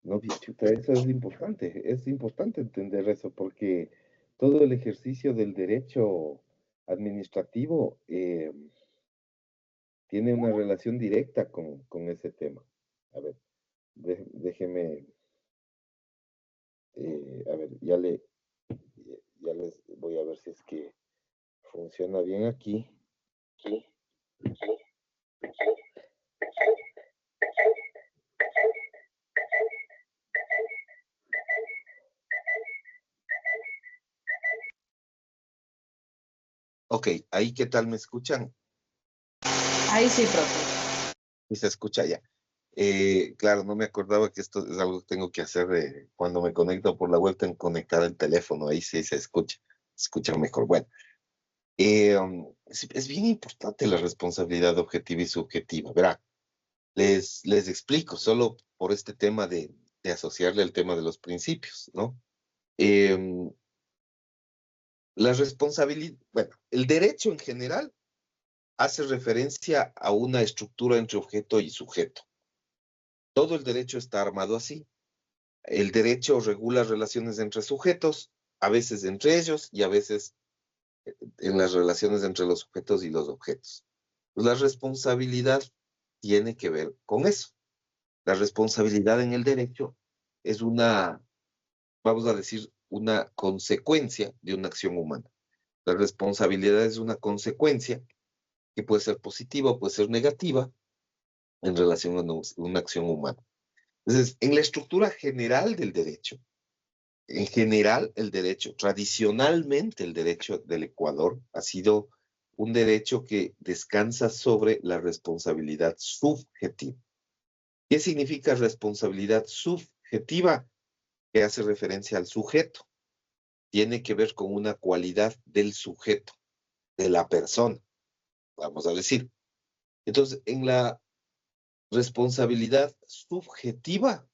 No, chuta, eso es importante entender eso, porque todo el ejercicio del derecho administrativo tiene una relación directa con ese tema. A ver, déjeme, a ver, ya les voy a ver si es que funciona bien aquí. Ok, ahí qué tal me escuchan. Ahí sí, profe. Y se escucha ya. Claro, no me acordaba que esto es algo que tengo que hacer cuando me conecto por la web, tengo que conectar el teléfono, ahí sí se escucha mejor. Bueno, es bien importante la responsabilidad objetiva y subjetiva. Verá, les explico, solo por este tema de asociarle el tema de los principios, ¿no? Em, la responsabilidad, bueno, el derecho en general hace referencia a una estructura entre objeto y sujeto. Todo el derecho está armado así. El derecho regula relaciones entre sujetos, a veces entre ellos y a veces en las relaciones entre los sujetos y los objetos. Pues la responsabilidad tiene que ver con eso. La responsabilidad en el derecho es una, vamos a decir, una consecuencia de una acción humana. La responsabilidad es una consecuencia que puede ser positiva o puede ser negativa en relación a una acción humana. Entonces, en la estructura general del derecho, en general el derecho, tradicionalmente el derecho del Ecuador ha sido un derecho que descansa sobre la responsabilidad subjetiva. ¿Qué significa responsabilidad subjetiva? Que hace referencia al sujeto. Tiene que ver con una cualidad del sujeto, de la persona, vamos a decir. Entonces, en la responsabilidad subjetiva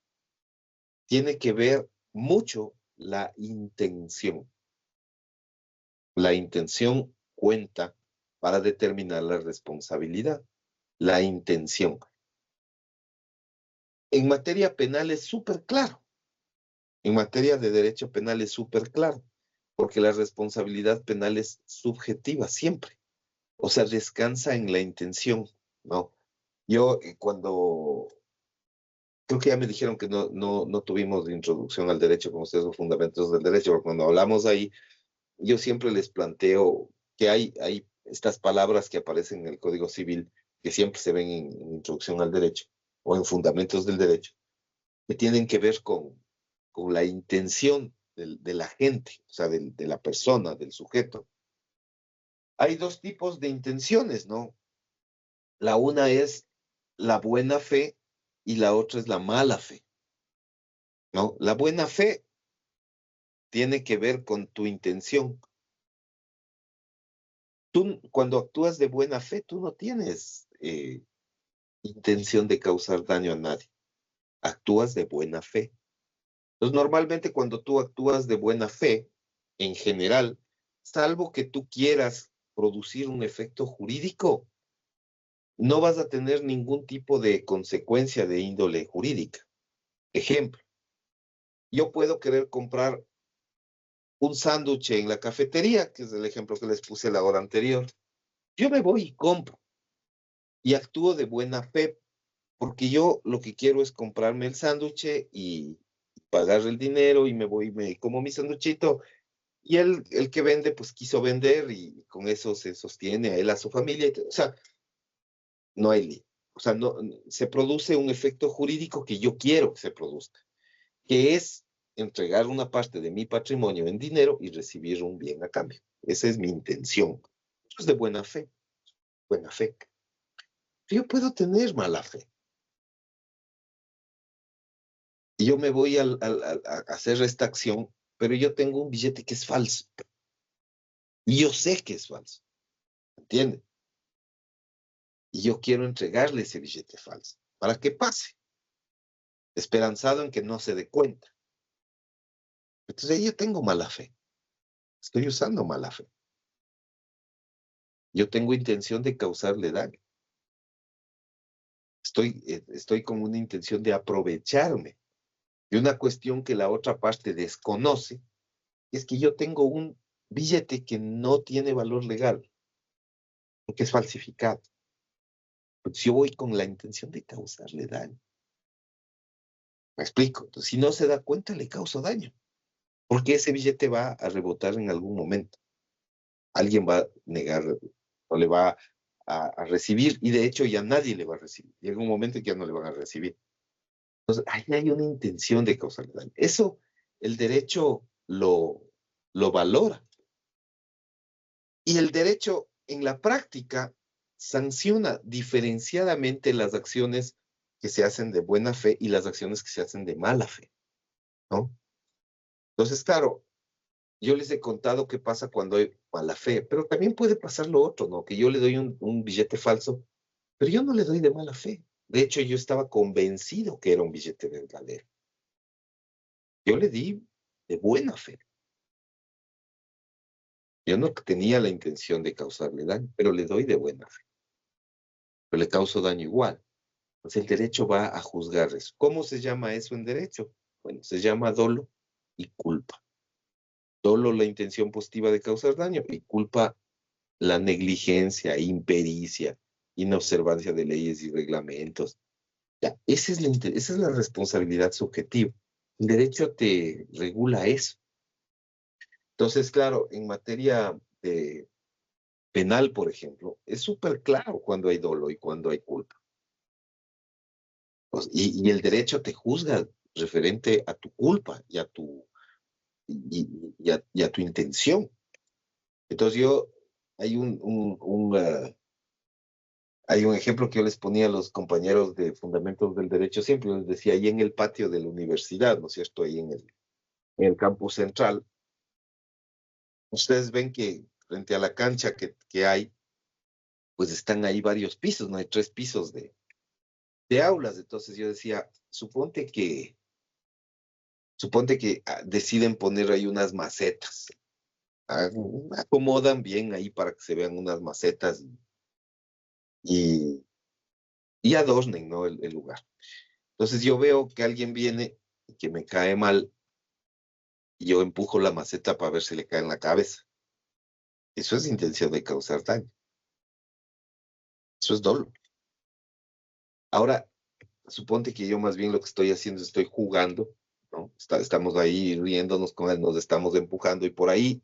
tiene que ver mucho la intención. La intención cuenta para determinar la responsabilidad. La intención. En materia penal es súper claro. En materia de derecho penal es súper claro, porque la responsabilidad penal es subjetiva siempre. O sea, descansa en la intención, ¿no? Yo cuando creo que ya me dijeron que no tuvimos introducción al derecho con ustedes, los fundamentos del derecho, pero cuando hablamos ahí, yo siempre les planteo que hay estas palabras que aparecen en el Código Civil, que siempre se ven en introducción al derecho, o en fundamentos del derecho, que tienen que ver con la intención de la gente, o sea, de la persona, del sujeto. Hay dos tipos de intenciones, ¿no? La una es la buena fe y la otra es la mala fe, ¿no? La buena fe tiene que ver con tu intención. Tú, cuando actúas de buena fe, tú no tienes intención de causar daño a nadie. Actúas de buena fe. Entonces, normalmente cuando tú actúas de buena fe, en general, salvo que tú quieras producir un efecto jurídico, no vas a tener ningún tipo de consecuencia de índole jurídica. Ejemplo, yo puedo querer comprar un sándwich en la cafetería, que es el ejemplo que les puse la hora anterior. Yo me voy y compro y actúo de buena fe, porque yo lo que quiero es comprarme el sándwich y pagar el dinero y me voy y me como mi sándwichito. Y el que vende, pues quiso vender y con eso se sostiene a él, a su familia. O sea, no hay lío. O sea, no, se produce un efecto jurídico que yo quiero que se produzca, que es entregar una parte de mi patrimonio en dinero y recibir un bien a cambio. Esa es mi intención. Eso es de buena fe. Buena fe. Yo puedo tener mala fe. Y yo me voy a hacer esta acción, pero yo tengo un billete que es falso. Y yo sé que es falso. ¿Entiendes? Y yo quiero entregarle ese billete falso para que pase, esperanzado en que no se dé cuenta. Entonces yo tengo mala fe. Estoy usando mala fe. Yo tengo intención de causarle daño. Estoy con una intención de aprovecharme de una cuestión que la otra parte desconoce. Es que yo tengo un billete que no tiene valor legal, porque es falsificado. Pues yo voy con la intención de causarle daño. ¿Me explico? Entonces, si no se da cuenta, le causo daño, porque ese billete va a rebotar en algún momento. Alguien va a negar o le va a recibir, y de hecho ya nadie le va a recibir. Llega un momento en que ya no le van a recibir. Entonces, ahí hay una intención de causarle daño. Eso el derecho lo valora. Y el derecho en la práctica sanciona diferenciadamente las acciones que se hacen de buena fe y las acciones que se hacen de mala fe, ¿no? Entonces, claro, yo les he contado qué pasa cuando hay mala fe, pero también puede pasar lo otro, ¿no? Que yo le doy un billete falso, pero yo no le doy de mala fe. De hecho, yo estaba convencido que era un billete verdadero. Yo le di de buena fe. Yo no tenía la intención de causarle daño, pero le doy de buena fe. Pero le causo daño igual. Entonces el derecho va a juzgar eso. ¿Cómo se llama eso en derecho? Bueno, se llama dolo y culpa. Dolo, la intención positiva de causar daño, y culpa, la negligencia, impericia, inobservancia de leyes y reglamentos. Ya, esa es la responsabilidad subjetiva. El derecho te regula eso. Entonces, claro, en materia de penal, por ejemplo, es súper claro cuando hay dolo y cuando hay culpa. Y el derecho te juzga referente a tu culpa y a tu intención. Entonces hay hay un ejemplo que yo les ponía a los compañeros de Fundamentos del Derecho siempre, les decía, ahí en el patio de la universidad, ¿no es cierto? Ahí en el campus central, ustedes ven que frente a la cancha que hay, pues están ahí varios pisos, ¿no? Hay 3 pisos de aulas. Entonces yo decía, suponte que deciden poner ahí unas macetas. Ah, acomodan bien ahí para que se vean unas macetas y, y adornen, ¿no? el lugar. Entonces yo veo que alguien viene y que me cae mal y yo empujo la maceta para ver si le cae en la cabeza. Eso es intención de causar daño. Eso es dolo. Ahora, suponte que yo más bien lo que estoy haciendo es estoy jugando, ¿no? Estamos ahí riéndonos con él, nos estamos empujando y por ahí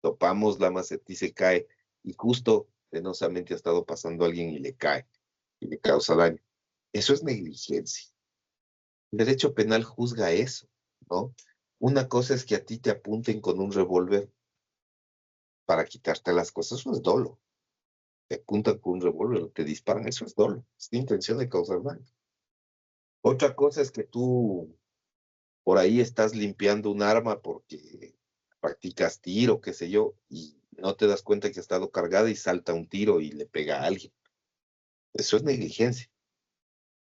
topamos la maceta y se cae. Y justo, penosamente, ha estado pasando alguien y le cae y le causa daño. Eso es negligencia. El derecho penal juzga eso, ¿no? Una cosa es que a ti te apunten con un revólver para quitarte las cosas, eso es dolo. Te apuntan con un revólver, te disparan, eso es dolo. Es la intención de causar daño. Otra cosa es que tú por ahí estás limpiando un arma porque practicas tiro, qué sé yo, y no te das cuenta que ha estado cargada y salta un tiro y le pega a alguien. Eso es negligencia.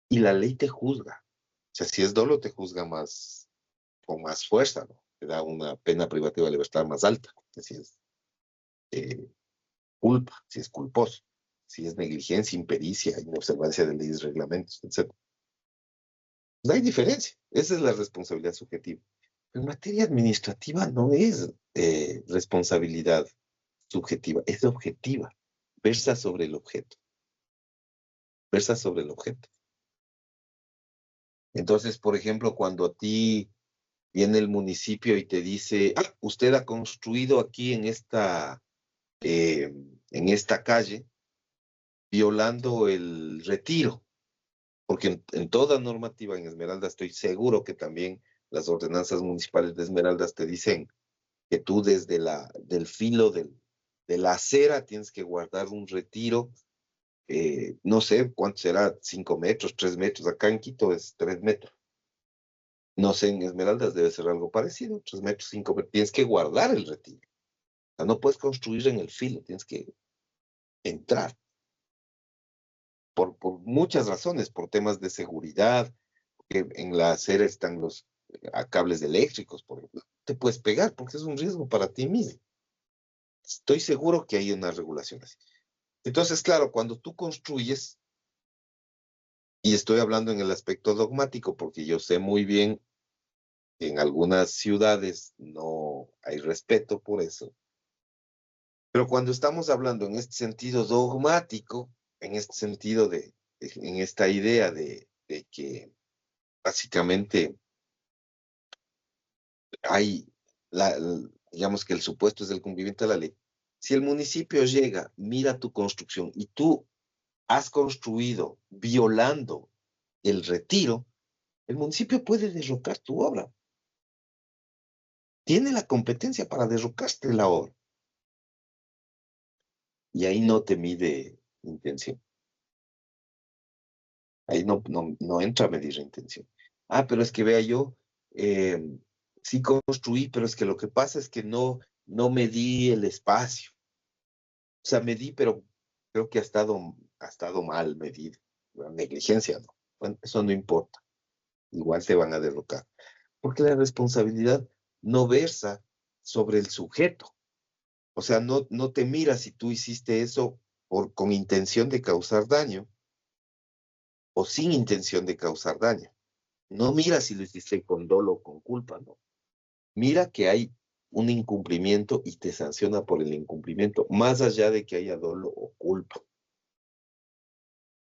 Y la ley te juzga. O sea, si es dolo, te juzga más, con más fuerza, ¿no? Te da una pena privativa de libertad más alta. Si es eh, culpa, si es culposo, si es negligencia, impericia, inobservancia de leyes, reglamentos, etc. No hay diferencia. Esa es la responsabilidad subjetiva. En materia administrativa no es responsabilidad subjetiva, es objetiva. Versa sobre el objeto. Versa sobre el objeto. Entonces, por ejemplo, cuando a ti viene el municipio y te dice, usted ha construido aquí en esta calle, violando el retiro, porque en toda normativa en Esmeralda estoy seguro que también las ordenanzas municipales de Esmeraldas te dicen que tú desde del filo de la acera tienes que guardar un retiro, no sé cuánto será, 5 metros, 3 metros, acá en Quito es 3 metros. No sé, en Esmeraldas debe ser algo parecido, 3 metros, 5 metros, tienes que guardar el retiro. O sea, no puedes construir en el filo, tienes que entrar. Por muchas razones, por temas de seguridad, porque en la acera están los cables eléctricos, por ejemplo. Te puedes pegar porque es un riesgo para ti mismo. Estoy seguro que hay una regulación así. Entonces, claro, cuando tú construyes, y estoy hablando en el aspecto dogmático, porque yo sé muy bien que en algunas ciudades no hay respeto por eso, pero cuando estamos hablando en este sentido dogmático, en este sentido en esta idea de que básicamente hay, digamos que el supuesto es el cumplimiento de la ley. Si el municipio llega, mira tu construcción y tú has construido violando el retiro, el municipio puede derrocar tu obra. Tiene la competencia para derrocarte la obra. Y ahí no te mide intención. Ahí no entra a medir la intención. Ah, pero es que vea yo, sí construí, pero es que lo que pasa es que no medí el espacio. O sea, medí, pero creo que ha estado mal medido. La negligencia, ¿no? Bueno, eso no importa. Igual te van a derrocar. Porque la responsabilidad no versa sobre el sujeto. O sea, no te mira si tú hiciste eso con intención de causar daño o sin intención de causar daño. No mira si lo hiciste con dolo o con culpa, no. Mira que hay un incumplimiento y te sanciona por el incumplimiento, más allá de que haya dolo o culpa.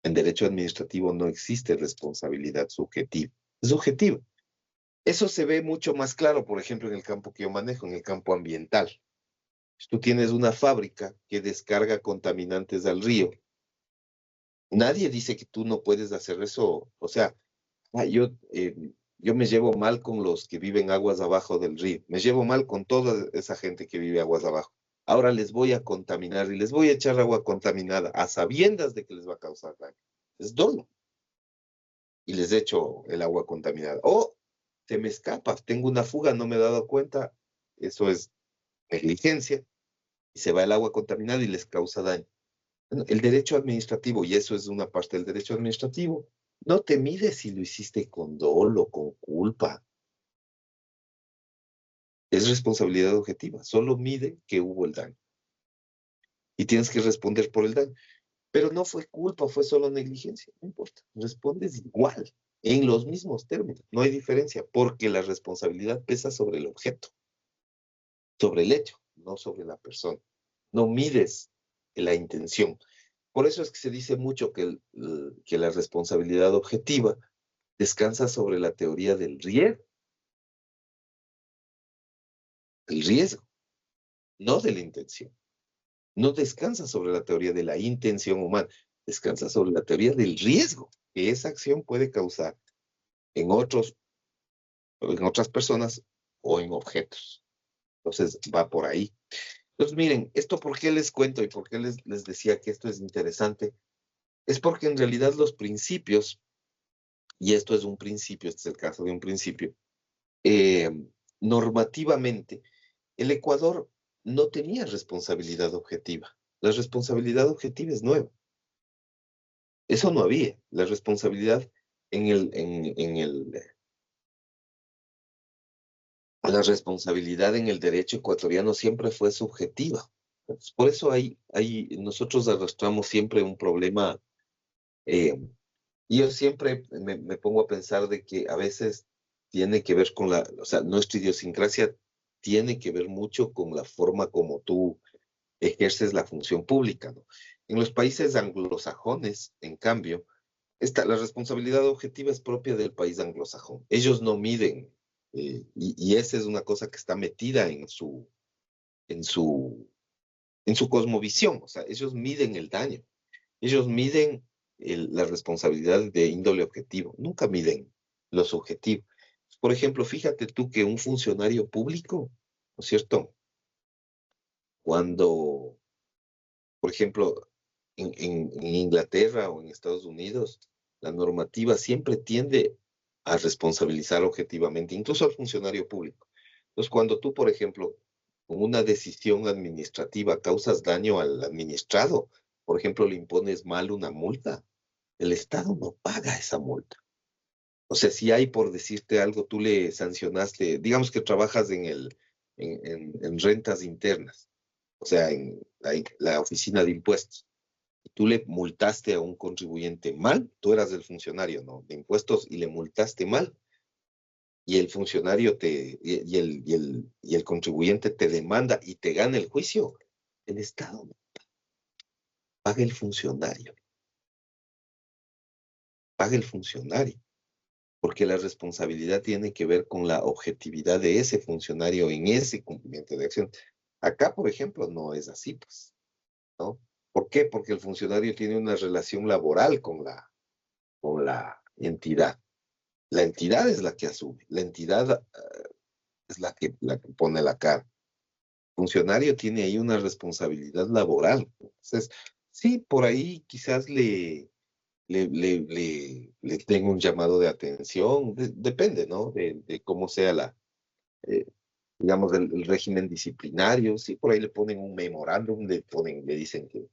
En derecho administrativo no existe responsabilidad subjetiva. Es subjetiva. Eso se ve mucho más claro, por ejemplo, en el campo que yo manejo, en el campo ambiental. Si tú tienes una fábrica que descarga contaminantes al río, nadie dice que tú no puedes hacer eso. O sea, yo me llevo mal con los que viven aguas abajo del río. Me llevo mal con toda esa gente que vive aguas abajo. Ahora les voy a contaminar y les voy a echar agua contaminada a sabiendas de que les va a causar daño. Es dolo. Y les echo el agua contaminada. O se me escapa, tengo una fuga, no me he dado cuenta. Eso es negligencia. Y se va el agua contaminada y les causa daño. El derecho administrativo, y eso es una parte del derecho administrativo, no te mide si lo hiciste con dolo, con culpa. Es responsabilidad objetiva, solo mide que hubo el daño. Y tienes que responder por el daño. Pero no fue culpa, fue solo negligencia, no importa. Respondes igual, en los mismos términos. No hay diferencia, porque la responsabilidad pesa sobre el objeto, sobre el hecho, no sobre la persona. No mides la intención. Por eso es que se dice mucho que la responsabilidad objetiva descansa sobre la teoría del riesgo. El riesgo, no de la intención. No descansa sobre la teoría de la intención humana, descansa sobre la teoría del riesgo que esa acción puede causar en otras personas o en objetos. Entonces va por ahí. Entonces miren, esto por qué les cuento y por qué les decía que esto es interesante, es porque en realidad los principios, y esto es un principio, este es el caso de un principio, normativamente, el Ecuador no tenía responsabilidad objetiva. La responsabilidad objetiva es nueva. Eso no había. La responsabilidad la responsabilidad en el derecho ecuatoriano siempre fue subjetiva. Por eso nosotros arrastramos siempre un problema. Y yo siempre me pongo a pensar de que a veces tiene que ver con o sea, nuestra idiosincrasia tiene que ver mucho con la forma como tú ejerces la función pública, ¿no? En los países anglosajones, en cambio, la responsabilidad objetiva es propia del país anglosajón. Ellos no miden, y esa es una cosa que está metida en su cosmovisión. O sea, ellos miden el daño. Ellos miden la responsabilidad de índole objetivo. Nunca miden lo subjetivo. Por ejemplo, fíjate tú que un funcionario público, ¿no es cierto? Cuando, por ejemplo, en Inglaterra o en Estados Unidos, la normativa siempre tiende a responsabilizar objetivamente, incluso al funcionario público. Entonces, cuando tú, por ejemplo, con una decisión administrativa causas daño al administrado, por ejemplo, le impones mal una multa, el Estado no paga esa multa. O sea, si hay, por decirte algo, tú le sancionaste, digamos que trabajas en rentas internas, o sea, en la oficina de impuestos, y tú le multaste a un contribuyente mal, tú eras el funcionario, ¿no?, de impuestos, y le multaste mal, y el funcionario y el contribuyente te demanda y te gana el juicio, el Estado no paga el funcionario, paga el funcionario, porque la responsabilidad tiene que ver con la objetividad de ese funcionario en ese cumplimiento de acción. Acá, por ejemplo, no es así, pues, ¿no? ¿Por qué? Porque el funcionario tiene una relación laboral con la entidad. La entidad es la que asume, la entidad es la que pone la cara. El funcionario tiene ahí una responsabilidad laboral. Entonces, Sí, por ahí quizás le tengo un llamado de atención, depende, ¿no? De cómo sea eh, digamos, el régimen disciplinario. Sí, por ahí le ponen un memorándum, le dicen que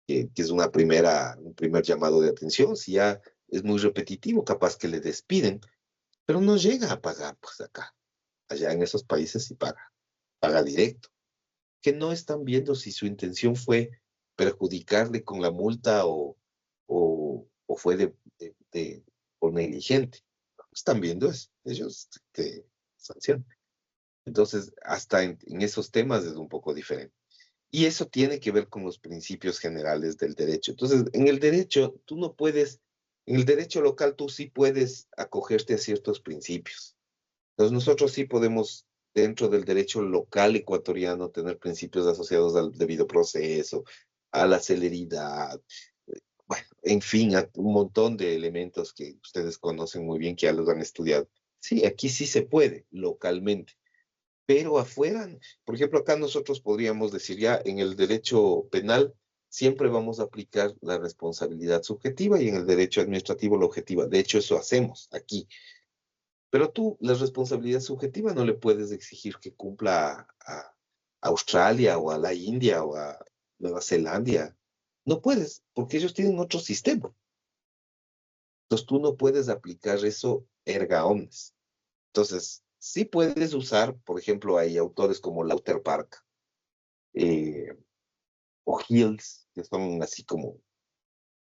es un primer llamado de atención. Si ya es muy repetitivo, capaz que le despiden, pero no llega a pagar, pues acá. Allá en esos países sí paga directo. Que no están viendo si su intención fue perjudicarle con la multa o fue por negligente. No están viendo eso. Ellos te sancionan. Entonces, hasta en esos temas es un poco diferente. Y eso tiene que ver con los principios generales del derecho. Entonces, en el derecho, en el derecho local tú sí puedes acogerte a ciertos principios. Entonces, nosotros sí podemos, dentro del derecho local ecuatoriano, tener principios asociados al debido proceso, a la celeridad, bueno, en fin, a un montón de elementos que ustedes conocen muy bien, que ya los han estudiado. Sí, aquí sí se puede, localmente. Pero afuera, por ejemplo, acá nosotros podríamos decir ya en el derecho penal siempre vamos a aplicar la responsabilidad subjetiva y en el derecho administrativo la objetiva. De hecho, eso hacemos aquí. Pero tú, la responsabilidad subjetiva no le puedes exigir que cumpla a Australia o a la India o a Nueva Zelanda. No puedes, porque ellos tienen otro sistema. Entonces tú no puedes aplicar eso erga omnes. Entonces, sí puedes usar, por ejemplo, hay autores como Lauter Park eh, o Hills, que son así como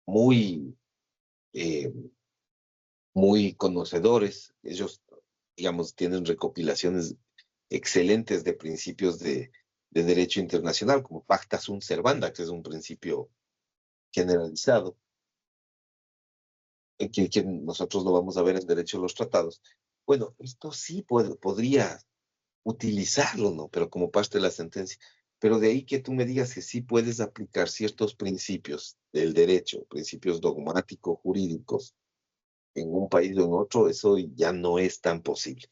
muy, eh, muy conocedores. Ellos, digamos, tienen recopilaciones excelentes de principios de derecho internacional, como pacta sunt servanda, que es un principio generalizado, que nosotros lo vamos a ver en derecho de los tratados. Bueno, esto sí podría utilizarlo, ¿no? Pero como parte de la sentencia. Pero de ahí que tú me digas que sí puedes aplicar ciertos principios del derecho, principios dogmáticos, jurídicos, en un país o en otro, eso ya no es tan posible.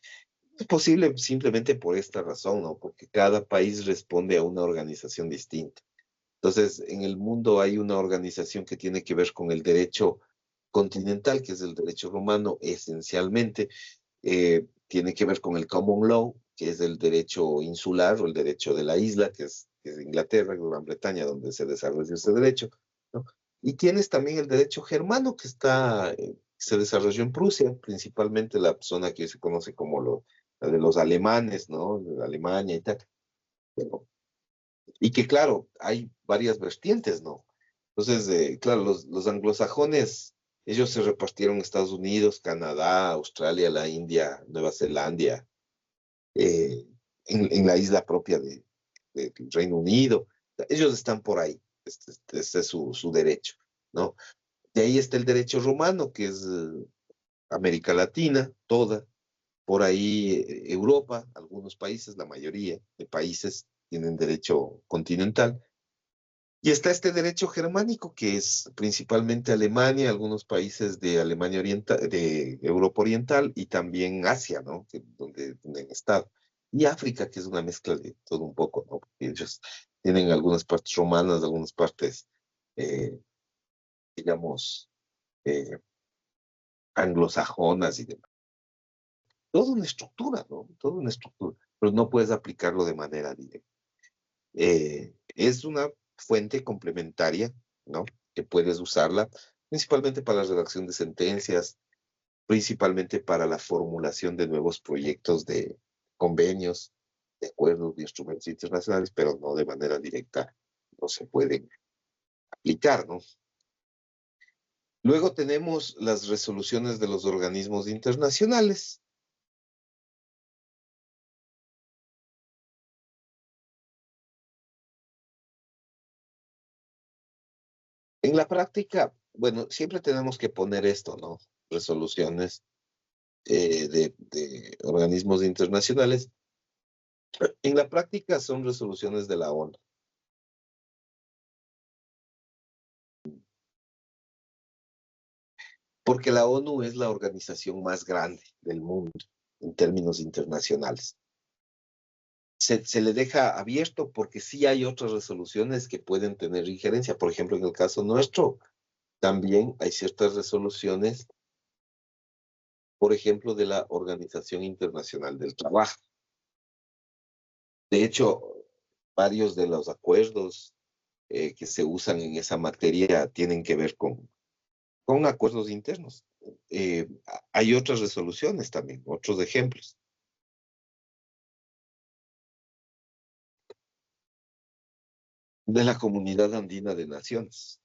Es posible simplemente por esta razón, ¿no? Porque cada país responde a una organización distinta. Entonces, en el mundo hay una organización que tiene que ver con el derecho continental, que es el derecho romano, esencialmente, tiene que ver con el common law, que es el derecho insular o el derecho de la isla, que es Inglaterra, Gran Bretaña, donde se desarrolla ese derecho, ¿no? Y tienes también el derecho germano, que se desarrolló en Prusia, principalmente la zona que se conoce como la de los alemanes, ¿no? De Alemania y tal. Pero y que claro, hay varias vertientes, ¿no? Entonces, claro, los anglosajones, ellos se repartieron en Estados Unidos, Canadá, Australia, la India, Nueva Zelanda, eh, en la isla propia del Reino Unido. Ellos están por ahí, este es su derecho, ¿no? De ahí está el derecho romano, que es América Latina, toda, por ahí Europa, algunos países, la mayoría de países tienen derecho continental. Y está este derecho germánico, que es principalmente Alemania, algunos países de Alemania Oriental, de Europa Oriental y también Asia, ¿no? Donde han estado. Y África, que es una mezcla de todo un poco, ¿no? Porque ellos tienen algunas partes romanas, algunas partes, eh, digamos, eh, anglosajonas y demás. Toda una estructura, ¿no? Toda una estructura, pero no puedes aplicarlo de manera directa. Es una fuente complementaria, ¿no? Que puedes usarla principalmente para la redacción de sentencias, principalmente para la formulación de nuevos proyectos de convenios, de acuerdos, de instrumentos internacionales, pero no de manera directa, no se pueden aplicar, ¿no? Luego tenemos las resoluciones de los organismos internacionales. En la práctica, bueno, siempre tenemos que poner esto, ¿no? Resoluciones de organismos internacionales. En la práctica son resoluciones de la ONU. Porque la ONU es la organización más grande del mundo en términos internacionales. se le deja abierto porque sí hay otras resoluciones que pueden tener injerencia. Por ejemplo, en el caso nuestro, también hay ciertas resoluciones, por ejemplo, de la Organización Internacional del Trabajo. De hecho, varios de los acuerdos que se usan en esa materia tienen que ver con acuerdos internos. Hay otras resoluciones también, otros ejemplos. De la Comunidad Andina de Naciones.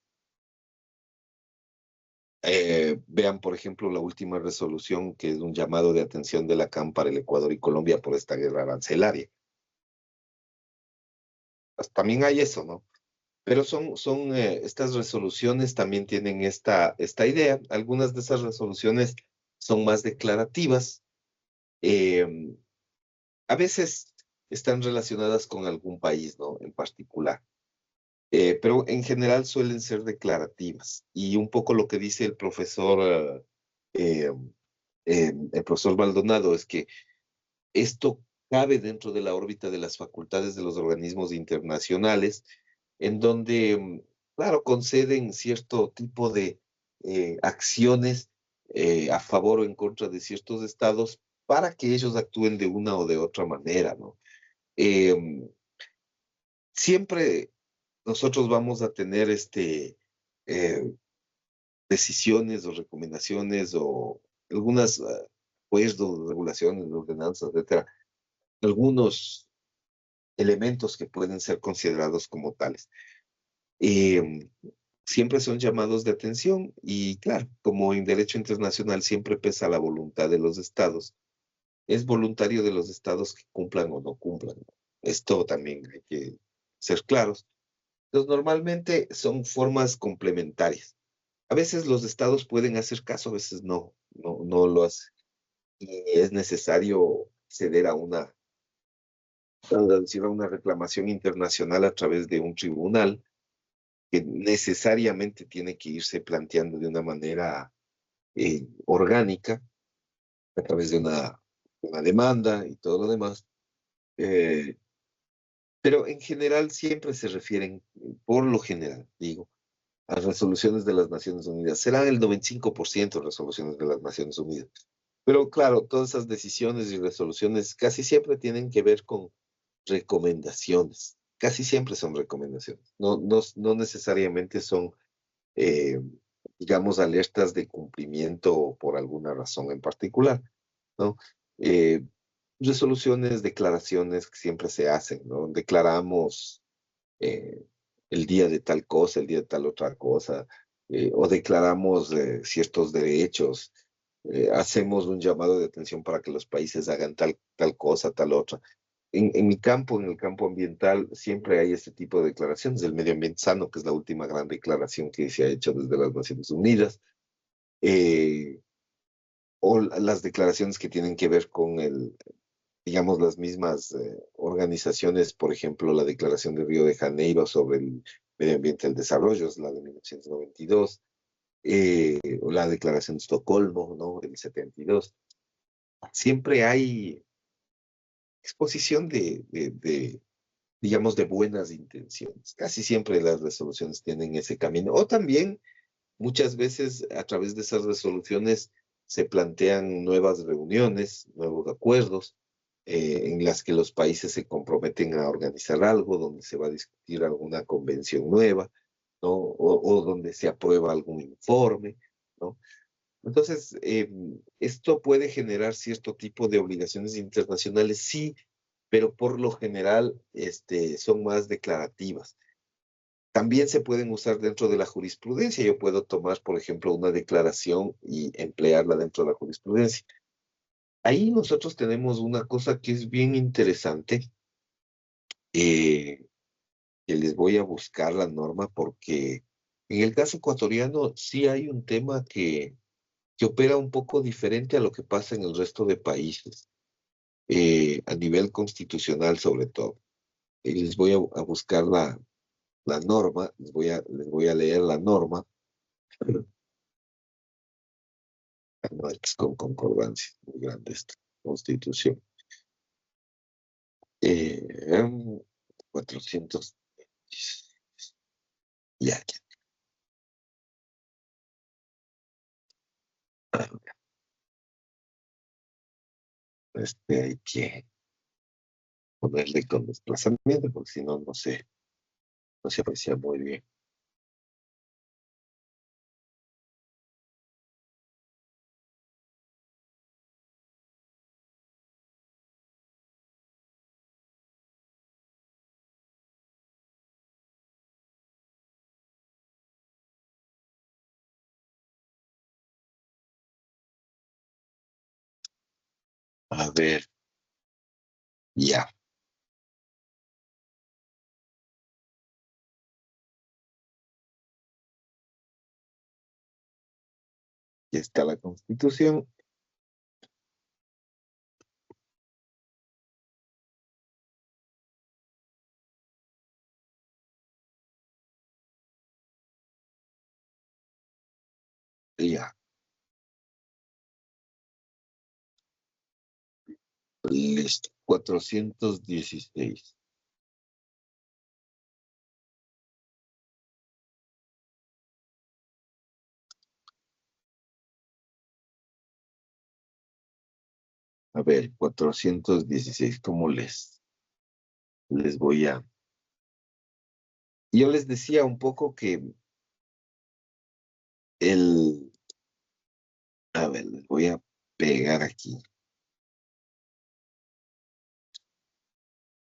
Vean, por ejemplo, la última resolución, que es un llamado de atención de la CAM para el Ecuador y Colombia por esta guerra arancelaria. Pues, también hay eso, ¿no? Pero estas resoluciones también tienen esta idea. Algunas de esas resoluciones son más declarativas. A veces están relacionadas con algún país, ¿no? En particular. Pero en general suelen ser declarativas. Y un poco lo que dice eh, el profesor Maldonado es que esto cabe dentro de la órbita de las facultades de los organismos internacionales, en donde, claro, conceden cierto tipo de acciones a favor o en contra de ciertos estados para que ellos actúen de una o de otra manera, ¿no? Eh, Siempre nosotros vamos a tener eh, decisiones o recomendaciones o algunas acuerdos, regulaciones, ordenanzas, etcétera, algunos elementos que pueden ser considerados como tales. Eh, Siempre son llamados de atención y claro, como en derecho internacional siempre pesa la voluntad de los estados, es voluntario de los estados que cumplan o no cumplan. Esto también hay que ser claros. Entonces, normalmente son formas complementarias. A veces los estados pueden hacer caso, a veces no lo hacen. Y es necesario ceder a una reclamación internacional a través de un tribunal que necesariamente tiene que irse planteando de una manera orgánica, a través de una demanda y todo lo demás. Eh, pero en general siempre se refieren, por lo general, digo, a resoluciones de las Naciones Unidas. Serán el 95% resoluciones de las Naciones Unidas. Pero claro, todas esas decisiones y resoluciones casi siempre tienen que ver con recomendaciones. Casi siempre son recomendaciones. No necesariamente son, eh, digamos, alertas de cumplimiento por alguna razón en particular, ¿no? Eh, Resoluciones, declaraciones que siempre se hacen, ¿no? Declaramos eh, el día de tal cosa, el día de tal otra cosa, o declaramos ciertos derechos, hacemos un llamado de atención para que los países hagan tal cosa, tal otra. En mi campo, en el campo ambiental, siempre hay este tipo de declaraciones del medio ambiente sano, que es la última gran declaración que se ha hecho desde las Naciones Unidas, eh, o las declaraciones que tienen que ver con digamos, las mismas organizaciones, por ejemplo, la Declaración de Río de Janeiro sobre el medio ambiente y el desarrollo, es la de 1992, o la Declaración de Estocolmo, ¿no?, del 72. Siempre hay exposición digamos, de buenas intenciones. Casi siempre las resoluciones tienen ese camino. O también, muchas veces, a través de esas resoluciones se plantean nuevas reuniones, nuevos acuerdos, en las que los países se comprometen a organizar algo, donde se va a discutir alguna convención nueva, ¿no? O donde se aprueba algún informe, ¿no? Entonces, esto puede generar cierto tipo de obligaciones internacionales, sí, pero por lo general son más declarativas. También se pueden usar dentro de la jurisprudencia. Yo puedo tomar, por ejemplo, una declaración y emplearla dentro de la jurisprudencia. Ahí nosotros tenemos una cosa que es bien interesante, eh, que les voy a buscar la norma porque en el caso ecuatoriano sí hay un tema que opera un poco diferente a lo que pasa en el resto de países, a nivel constitucional sobre todo. Les voy a buscar la norma, les voy a leer la norma. No, es con concordancia, muy grande esta constitución. Eh, 400. Ya, ya. Hay que ponerle con desplazamiento, porque si no, no se aprecia muy bien. A ver, ya. Ya está la Constitución. Ya. Listo. 416. A ver, 416. ¿Cómo les voy a...? Yo les decía un poco que el... A ver, les voy a pegar aquí.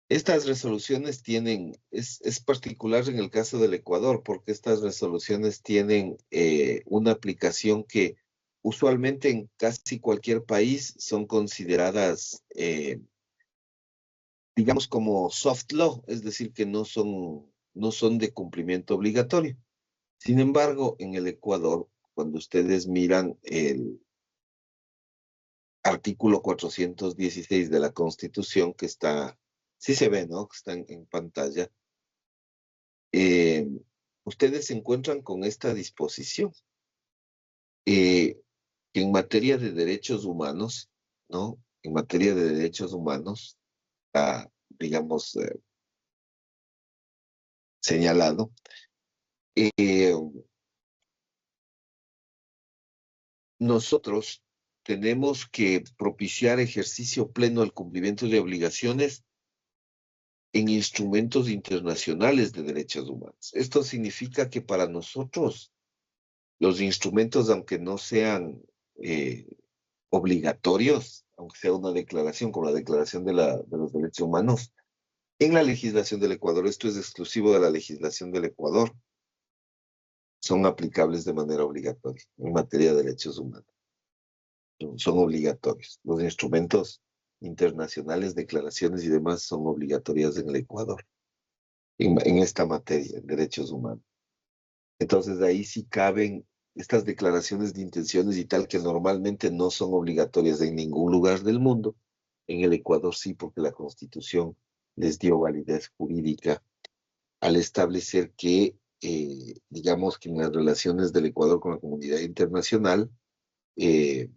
Estas resoluciones tienen, es particular en el caso del Ecuador, porque estas resoluciones tienen una aplicación que usualmente en casi cualquier país son consideradas, digamos, como soft law, es decir, que no son de cumplimiento obligatorio. Sin embargo, en el Ecuador, cuando ustedes miran el artículo 416 de la Constitución, que está, sí se ve, ¿no? Que está en pantalla. eh, Ustedes se encuentran con esta disposición, que en materia de derechos humanos, ¿no? En materia de derechos humanos, está, digamos, señalado. eh, Nosotros tenemos que propiciar ejercicio pleno al cumplimiento de obligaciones en instrumentos internacionales de derechos humanos. Esto significa que para nosotros los instrumentos, aunque no sean eh, obligatorios, aunque sea una declaración como la Declaración de los Derechos Humanos, en la legislación del Ecuador, esto es exclusivo de la legislación del Ecuador, son aplicables de manera obligatoria en materia de derechos humanos. Son obligatorios. Los instrumentos internacionales, declaraciones y demás son obligatorias en el Ecuador, en esta materia, en derechos humanos. Entonces, de ahí sí caben estas declaraciones de intenciones y tal que normalmente no son obligatorias en ningún lugar del mundo. En el Ecuador sí, porque la Constitución les dio validez jurídica al establecer que, digamos que en las relaciones del Ecuador con la comunidad internacional, eh,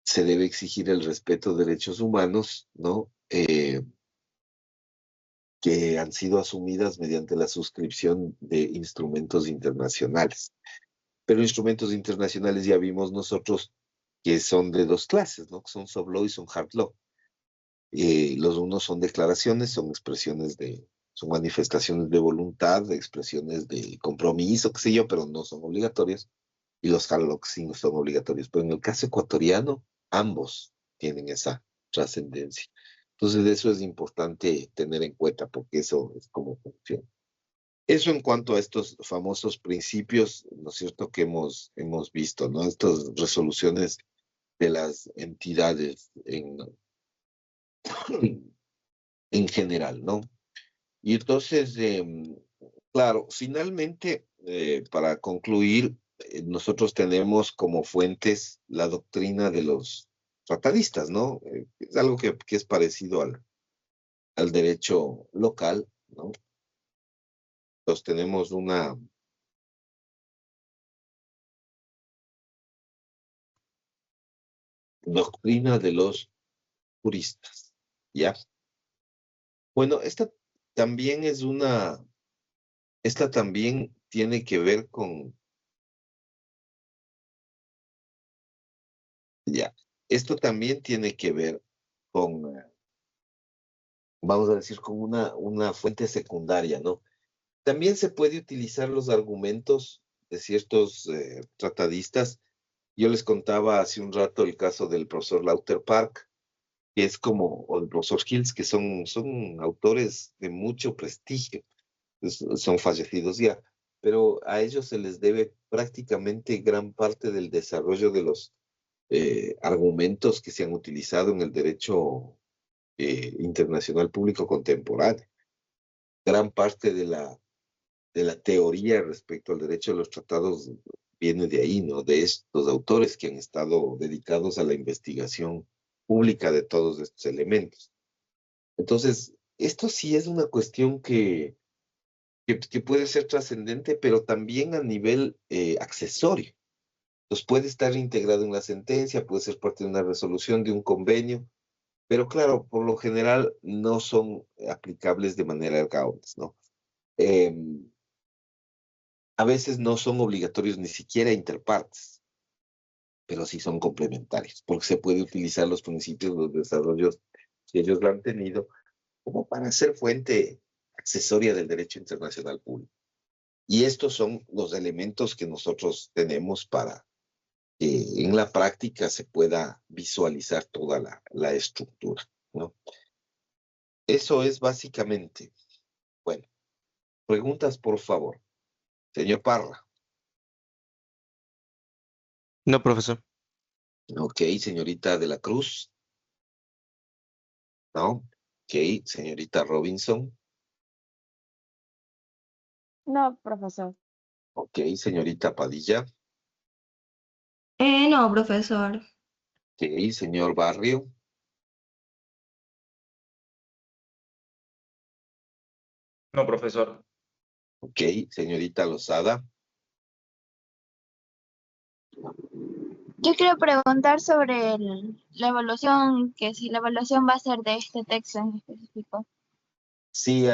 se debe exigir el respeto de derechos humanos, ¿no? Que han sido asumidas mediante la suscripción de instrumentos internacionales. Pero instrumentos internacionales ya vimos nosotros que son de dos clases, ¿no? Son soft law y son hard law. Los unos son declaraciones, son manifestaciones de voluntad, expresiones de compromiso, qué sé yo, pero no son obligatorios. Y los hard law sí no son obligatorios. Pero en el caso ecuatoriano, ambos tienen esa trascendencia. Entonces, eso es importante tener en cuenta, porque eso es como funciona. Eso en cuanto a estos famosos principios, ¿no es cierto?, que hemos visto, ¿no? Estas resoluciones de las entidades en general, ¿no? Y entonces, claro, finalmente, para concluir, nosotros tenemos como fuentes la doctrina de los tratadistas, ¿no? Es algo que es parecido al derecho local, ¿no? Entonces tenemos una doctrina de los juristas, ¿ya? Bueno, esta también tiene que ver ya, esto también tiene que ver con, vamos a decir, con una fuente secundaria, ¿no? También se puede utilizar los argumentos de ciertos tratadistas. Yo les contaba hace un rato el caso del profesor Lauter Park, que es como, o el profesor Hills, que son autores de mucho prestigio, son fallecidos ya, pero a ellos se les debe prácticamente gran parte del desarrollo de los argumentos que se han utilizado en el derecho internacional público contemporáneo. Gran parte de la teoría respecto al derecho de los tratados viene de ahí, ¿no? De estos autores que han estado dedicados a la investigación pública de todos estos elementos. Entonces, esto sí es una cuestión que puede ser trascendente, pero también a nivel accesorio. Entonces, puede estar integrado en la sentencia, puede ser parte de una resolución, de un convenio, pero claro, por lo general no son aplicables de manera erga omnes, ¿no? A veces no son obligatorios ni siquiera interpartes, pero sí son complementarios, porque se puede utilizar los principios, los desarrollos que ellos lo han tenido, como para ser fuente accesoria del derecho internacional público. Y estos son los elementos que nosotros tenemos para que en la práctica se pueda visualizar toda la estructura, ¿no? Eso es básicamente. Bueno, preguntas, por favor. Señor Parra. No, profesor. Ok, señorita de la Cruz. No. Ok, señorita Robinson. No, profesor. Ok, señorita Padilla. No, profesor. Ok, señor Barrio. No, profesor. Ok, señorita Lozada. Yo quiero preguntar sobre la evaluación, que si la evaluación va a ser de este texto en específico. Sí,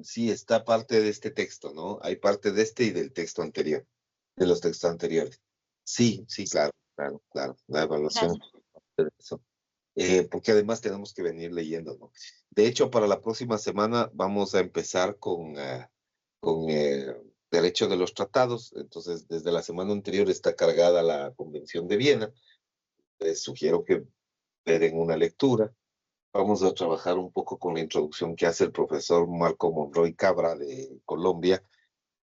sí está parte de este texto, ¿no? Hay parte de este y del texto anterior, de los textos anteriores. Sí, sí, claro, claro, claro. La evaluación. Gracias. Porque además tenemos que venir leyendo, ¿no? De hecho, para la próxima semana vamos a empezar con Derecho de los Tratados. Entonces, desde la semana anterior está cargada la Convención de Viena. Les sugiero que le den una lectura. Vamos a trabajar un poco con la introducción que hace el profesor Marco Monroy Cabra de Colombia.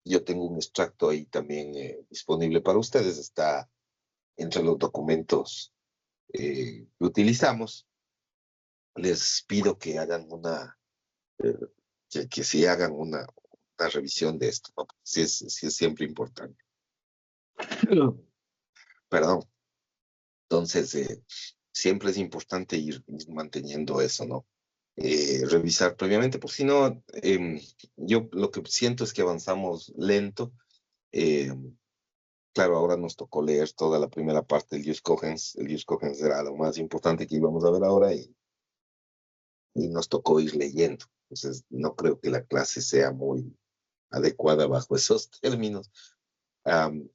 Yo tengo un extracto ahí también disponible para ustedes. Está entre los documentos que utilizamos. Les pido que hagan que sí hagan una revisión de esto, ¿no? Sí es siempre importante. Perdón. Entonces, siempre es importante ir manteniendo eso, ¿no? Revisar previamente, porque si no, yo lo que siento es que avanzamos lento. Claro, ahora nos tocó leer toda la primera parte del Jus Cogens. El Jus Cogens era lo más importante que íbamos a ver ahora y nos tocó ir leyendo. Entonces, no creo que la clase sea muy adecuada bajo esos términos.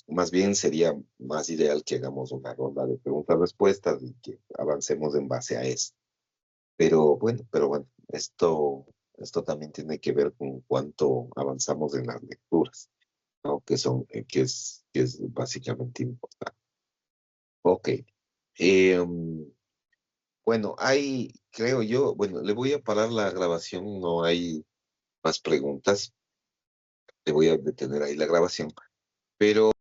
Más bien sería más ideal que hagamos una ronda de preguntas-respuestas y que avancemos en base a eso. Pero bueno, esto también tiene que ver con cuánto avanzamos en las lecturas, ¿no? Que es básicamente importante. Ok. Bueno, creo yo, bueno, le voy a parar la grabación, no hay más preguntas. Le voy a detener ahí la grabación. Pero